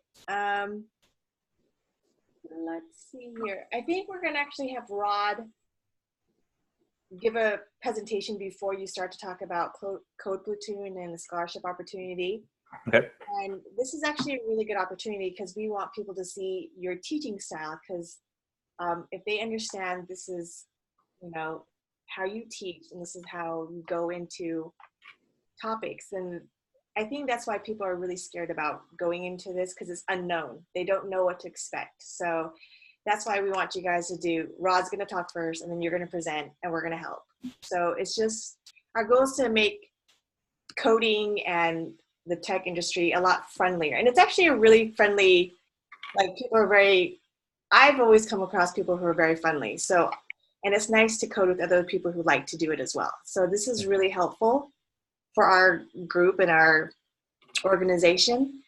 Let's see here. I think we're going to actually have Rod give a presentation before you start to talk about Code Platoon and the scholarship opportunity. Okay. And this is actually a really good opportunity because we want people to see your teaching style, because if they understand this is, you know, how you teach and this is how you go into topics, and I think that's why people are really scared about going into this, because it's unknown. They don't know what to expect. So that's why we want you guys to do, Rod's going to talk first, and then you're going to present, and we're going to help. So it's just, our goal is to make coding and the tech industry a lot friendlier. And it's actually a really friendly, like people are very, I've always come across people who are very friendly. So, and it's nice to code with other people who like to do it as well. So this is really helpful for our group and our organization.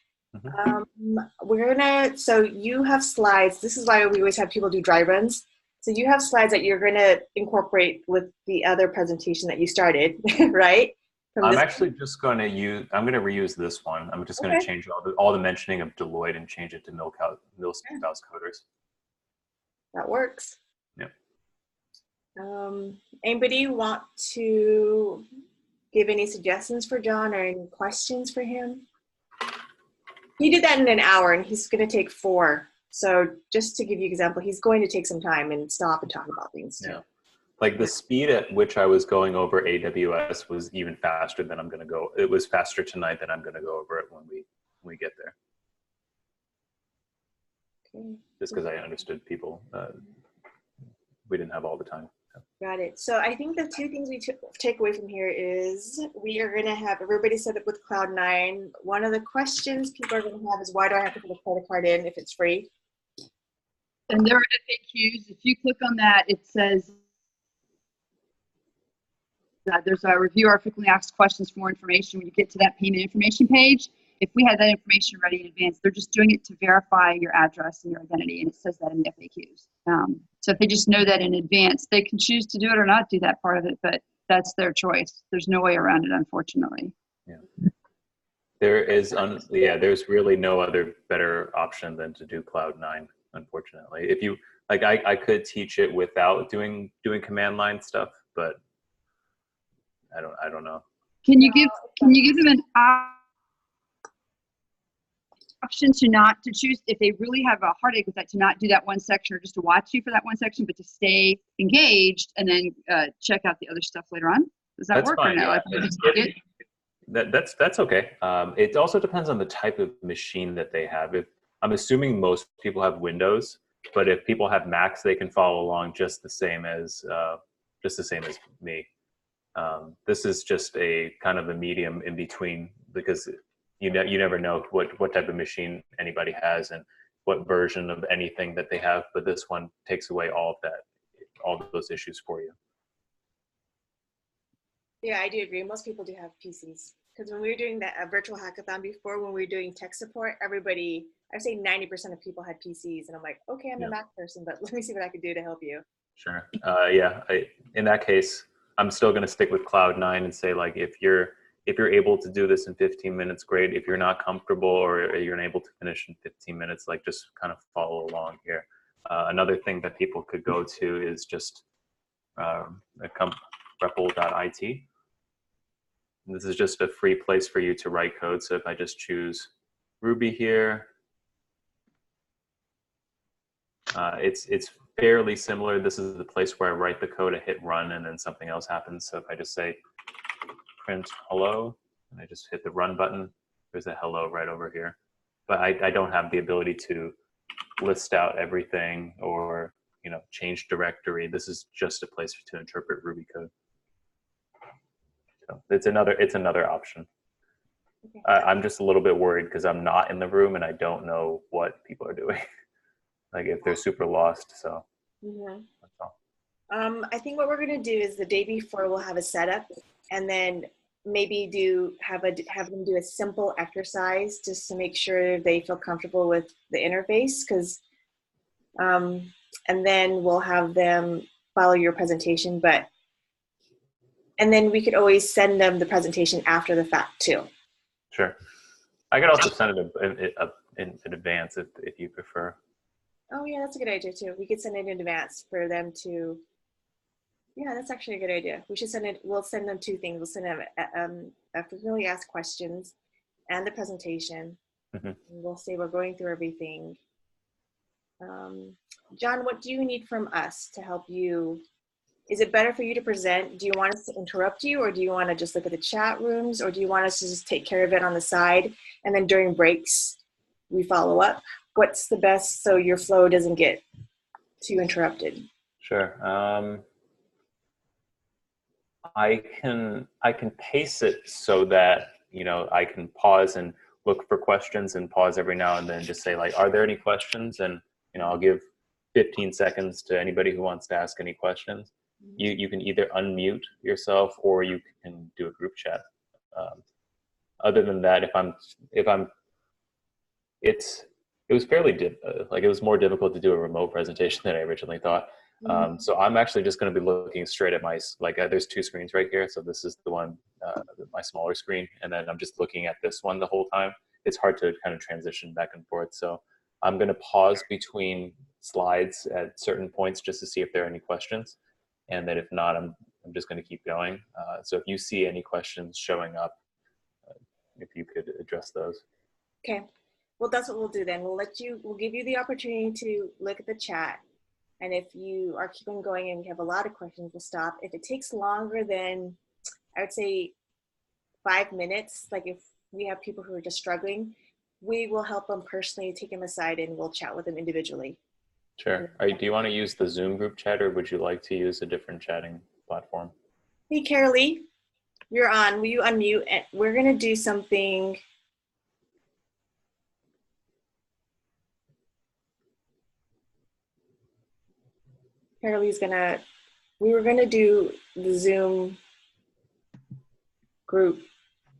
We're gonna, so you have slides. This is why we always have people do dry runs. So you have slides that you're gonna incorporate with the other presentation that you started, right? I'm actually just going to use, I'm going to reuse this one. I'm just going to change all the mentioning of Deloitte and change it to MilSpouse coders. That works. Yeah. Anybody want to give any suggestions for John or any questions for him? He did that in an hour and he's going to take 4. So just to give you an example, he's going to take some time and stop and talk about things too. Yeah. Like the speed at which I was going over AWS was even faster than I'm going to go. It was faster tonight than I'm going to go over it when we get there. Okay. Just because I understood people, we didn't have all the time. Got it. So I think the 2 things we take away from here is we are going to have everybody set up with Cloud9. One of the questions people are going to have is, why do I have to put a credit card in if it's free? And there are FAQs. If you click on that, it says there's a review our frequently asked questions for more information. When you get to that payment information page, if we had that information ready in advance, they're just doing it to verify your address and your identity, and it says that in the FAQs. So if they just know that in advance, they can choose to do it or not do that part of it, but that's their choice. There's no way around it, unfortunately. Yeah. There is, there's really no other better option than to do Cloud9, unfortunately. If you, like, I could teach it without doing command line stuff, but I don't know. Can you give them an option to choose, if they really have a heartache with that, to not do that one section or just to watch you for that one section, but to stay engaged and then check out the other stuff later on? Does that work or no? Yeah. That's okay. It also depends on the type of machine that they have. If I'm assuming most people have Windows, but if people have Macs, they can follow along just the same as me. This is just a kind of a medium in between, because you never know what type of machine anybody has and what version of anything that they have, but this one takes away all of those issues for you. Yeah, I do agree. Most people do have PCs, because when we were doing that virtual hackathon before, when we were doing tech support, everybody, I'd say 90% of people had PCs, and I'm like, okay, I'm a Mac person, but let me see what I can do to help you. Sure. Yeah. In that case, I'm still going to stick with Cloud9 and say, like, if you're able to do this in 15 minutes, great. If you're not comfortable or you're unable to finish in 15 minutes, like, just kind of follow along here. Another thing that people could go to is just REPL.it. This is just a free place for you to write code. So if I just choose Ruby here, it's fairly similar. This is the place where I write the code, I hit run, and then something else happens. So if I just say print hello, and I just hit the run button, There's a hello right over here. But I don't have the ability to list out everything or, change directory. This is just a place to interpret Ruby code. So it's another option. Okay. I'm just a little bit worried because I'm not in the room and I don't know what people are doing. Like if they're super lost. So Mhm. that's all. I think what we're gonna do is the day before we'll have a setup, and then maybe have them do a simple exercise just to make sure they feel comfortable with the interface, and then we'll have them follow your presentation. And then we could always send them the presentation after the fact too. Sure. I could also send it in advance if you prefer. Oh yeah, that's a good idea too. We could send it in advance for them to. Yeah, that's actually a good idea. We should send it. We'll send them two things. We'll send them a frequently asked questions and the presentation. Mhm. And we'll say we're going through everything. John, what do you need from us to help you? Is it better for you to present? Do you want us to interrupt you, or do you want to just look at the chat rooms, or do you want us to just take care of it on the side, and then during breaks we follow up? What's the best so your flow doesn't get too interrupted? Sure. I can pace it so that I can pause and look for questions and pause every now and then, just say like, are there any questions? And I'll give 15 seconds to anybody who wants to ask any questions. You can either unmute yourself or you can do a group chat. Other than that, it was fairly it was more difficult to do a remote presentation than I originally thought. So I'm actually just going to be looking straight at there's two screens right here. So this is the one, my smaller screen, and then I'm just looking at this one the whole time. It's hard to kind of transition back and forth. So I'm going to pause between slides at certain points just to see if there are any questions. And then if not, I'm just going to keep going. So if you see any questions showing up, if you could address those. Okay. Well, that's what we'll do then. We'll give you the opportunity to look at the chat. And if you are keeping going and you have a lot of questions, we'll stop. If it takes longer than, I would say, 5 minutes, like if we have people who are just struggling, we will help them personally, take them aside, and we'll chat with them individually. Sure. Do you want to use the Zoom group chat, or would you like to use a different chatting platform? Hey, Carolee, you're on. Will you unmute? And we're going to do something. We were going to do the Zoom group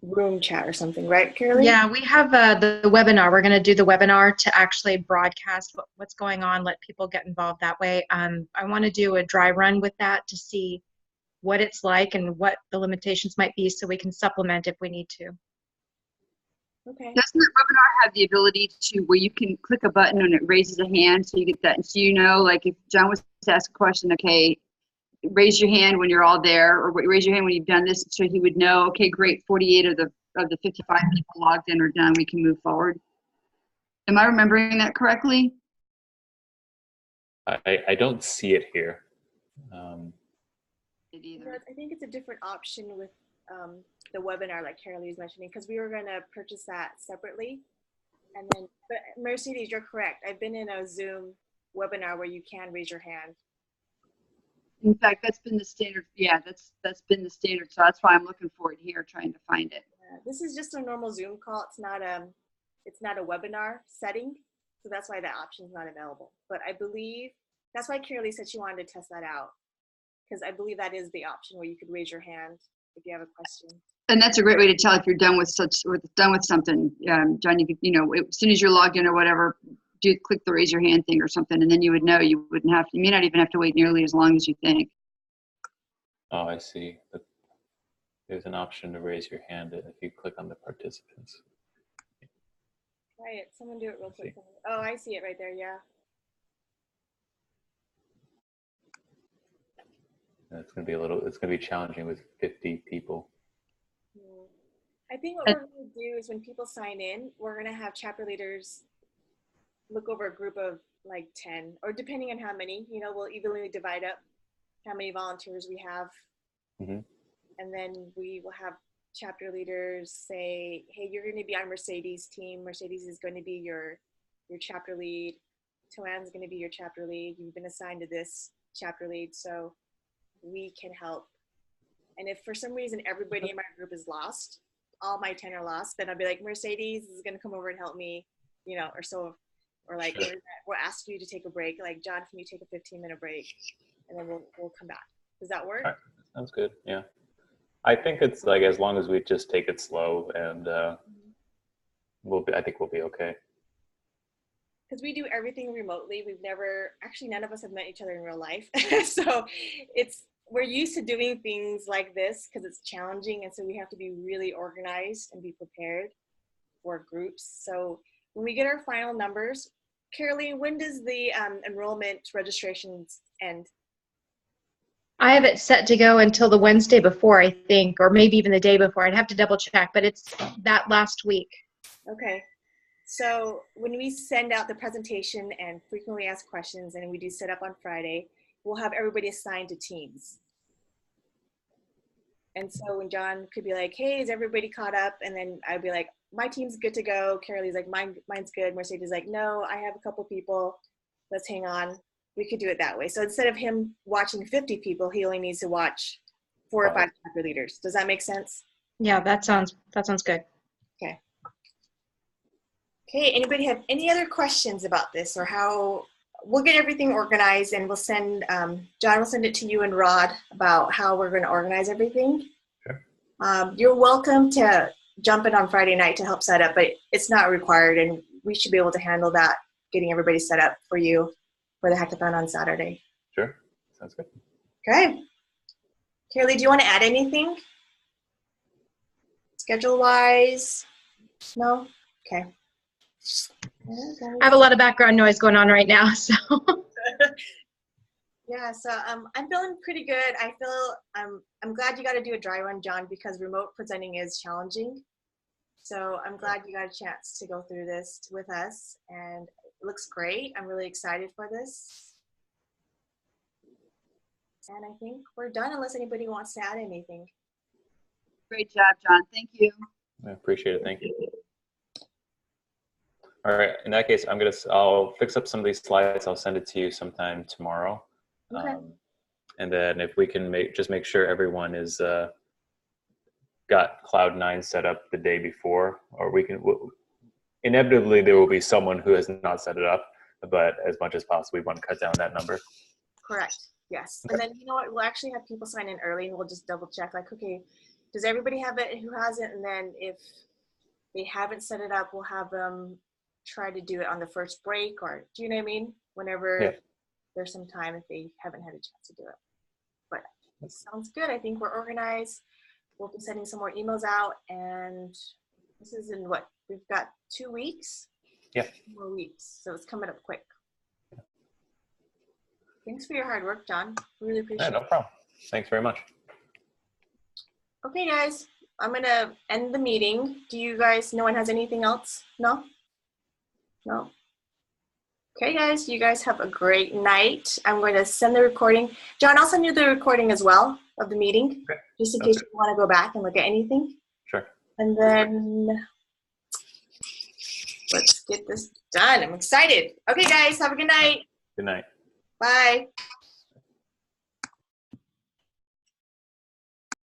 room chat or something, right, Carolee? Yeah, we have the webinar. We're going to do the webinar to actually broadcast what's going on, let people get involved that way. I want to do a dry run with that to see what it's like and what the limitations might be so we can supplement if we need to. Okay. Doesn't the webinar have the ability to where you can click a button and it raises a hand so you get that? So like if John was to ask a question, okay, raise your hand when you're all there, or raise your hand when you've done this, so he would know, okay, great, 48 of the 55 people logged in are done, we can move forward. Am I remembering that correctly? I don't see it here. I think it's a different option with the webinar, like Carolee was mentioning, because we were going to purchase that separately. And then, but Mercedes, you're correct. I've been in a Zoom webinar where you can raise your hand. In fact, that's been the standard. Yeah, that's been the standard. So that's why I'm looking for it here, trying to find it. This is just a normal Zoom call. It's not a webinar setting, so that's why that option is not available. But I believe that's why Carolee said she wanted to test that out, because I believe that is the option where you could raise your hand if you have a question. And that's a great way to tell if you're done with something. John, you could, as soon as you're logged in or whatever, click the raise your hand thing or something, and then you would know. You may not even have to wait nearly as long as you think. Oh, I see. There's an option to raise your hand if you click on the participants. Try it. Someone do it real quick. Oh, I see it right there. Yeah. It's going to be challenging with 50 people. I think what we're going to do is when people sign in, we're going to have chapter leaders look over a group of like 10, or depending on how many, we'll evenly divide up how many volunteers we have. And then we will have chapter leaders say, hey, you're going to be on Mercedes' team. Mercedes is going to be your chapter lead. Toan's going to be your chapter lead. You've been assigned to this chapter lead, so we can help. And if for some reason everybody in my group is lost, all my 10 are lost, then I'll be like, Mercedes is going to come over and help me, you know, or like, Sure. we'll ask you to take a break. Like, John, can you take a 15-minute break? And then we'll come back. Does that work? All right. Sounds good. Yeah. I think it's like, as long as we just take it slow, and I think we'll be okay. Because we do everything remotely. Actually, none of us have met each other in real life. So we're used to doing things like this because it's challenging. And so we have to be really organized and be prepared for groups. So when we get our final numbers, Caroline, when does the enrollment registrations end? I have it set to go until the Wednesday before, I think, or maybe even the day before. I'd have to double check, but it's that last week. Okay. So when we send out the presentation and frequently asked questions, and we do set up on Friday, we'll have everybody assigned to teams. And so when John could be like, hey, is everybody caught up? And then I'd be like, my team's good to go. Carolie's like, mine's good. Mercedes is like, no, I have a couple people. Let's hang on. We could do it that way. So instead of him watching 50 people, he only needs to watch 4 or 5 chapter leaders. Does that make sense? Yeah, that sounds good. Okay. Okay, anybody have any other questions about this, or how? We'll get everything organized, and we'll send, John will send it to you and Rod about how we're going to organize everything. Sure. You're welcome to jump in on Friday night to help set up, but it's not required, and we should be able to handle that, getting everybody set up for you for the hackathon on Saturday. Sure. Sounds good. Okay. Carolee, do you want to add anything? Schedule-wise? No? Okay. I have a lot of background noise going on right now, so. Yeah, so I'm feeling pretty good. I feel I'm glad you got to do a dry run, John, because remote presenting is challenging. So I'm glad you got a chance to go through this with us, and it looks great. I'm really excited for this. And I think we're done unless anybody wants to add anything. Great job, John. Thank you. I appreciate it. Thank you. All right. In that case, I'll fix up some of these slides. I'll send it to you sometime tomorrow. Okay. And then if we can make sure everyone is got Cloud9 set up the day before, or inevitably there will be someone who has not set it up, but as much as possible, we want to cut down that number. Correct. Yes. Okay. And then, you know what, we'll actually have people sign in early, and we'll just double check, like, okay, does everybody have it who hasn't? And then if they haven't set it up, we'll have them try to do it on the first break, or do you know what I mean? Whenever there's some time, if they haven't had a chance to do it. But it sounds good. I think we're organized. We'll be sending some more emails out, and this is in what? We've got 2 weeks? Yeah. 2 more weeks. So it's coming up quick. Thanks for your hard work, John. Really appreciate it. No problem. Thanks very much. Okay, guys, I'm going to end the meeting. Do you guys, no one has anything else? No? No? Okay, guys, you guys have a great night. I'm going to send the recording. John, I'll send you the recording as well of the meeting, Okay. just in case you want to go back and look at anything. Sure. And then let's get this done. I'm excited. Okay, guys, have a good night. Good night. Bye.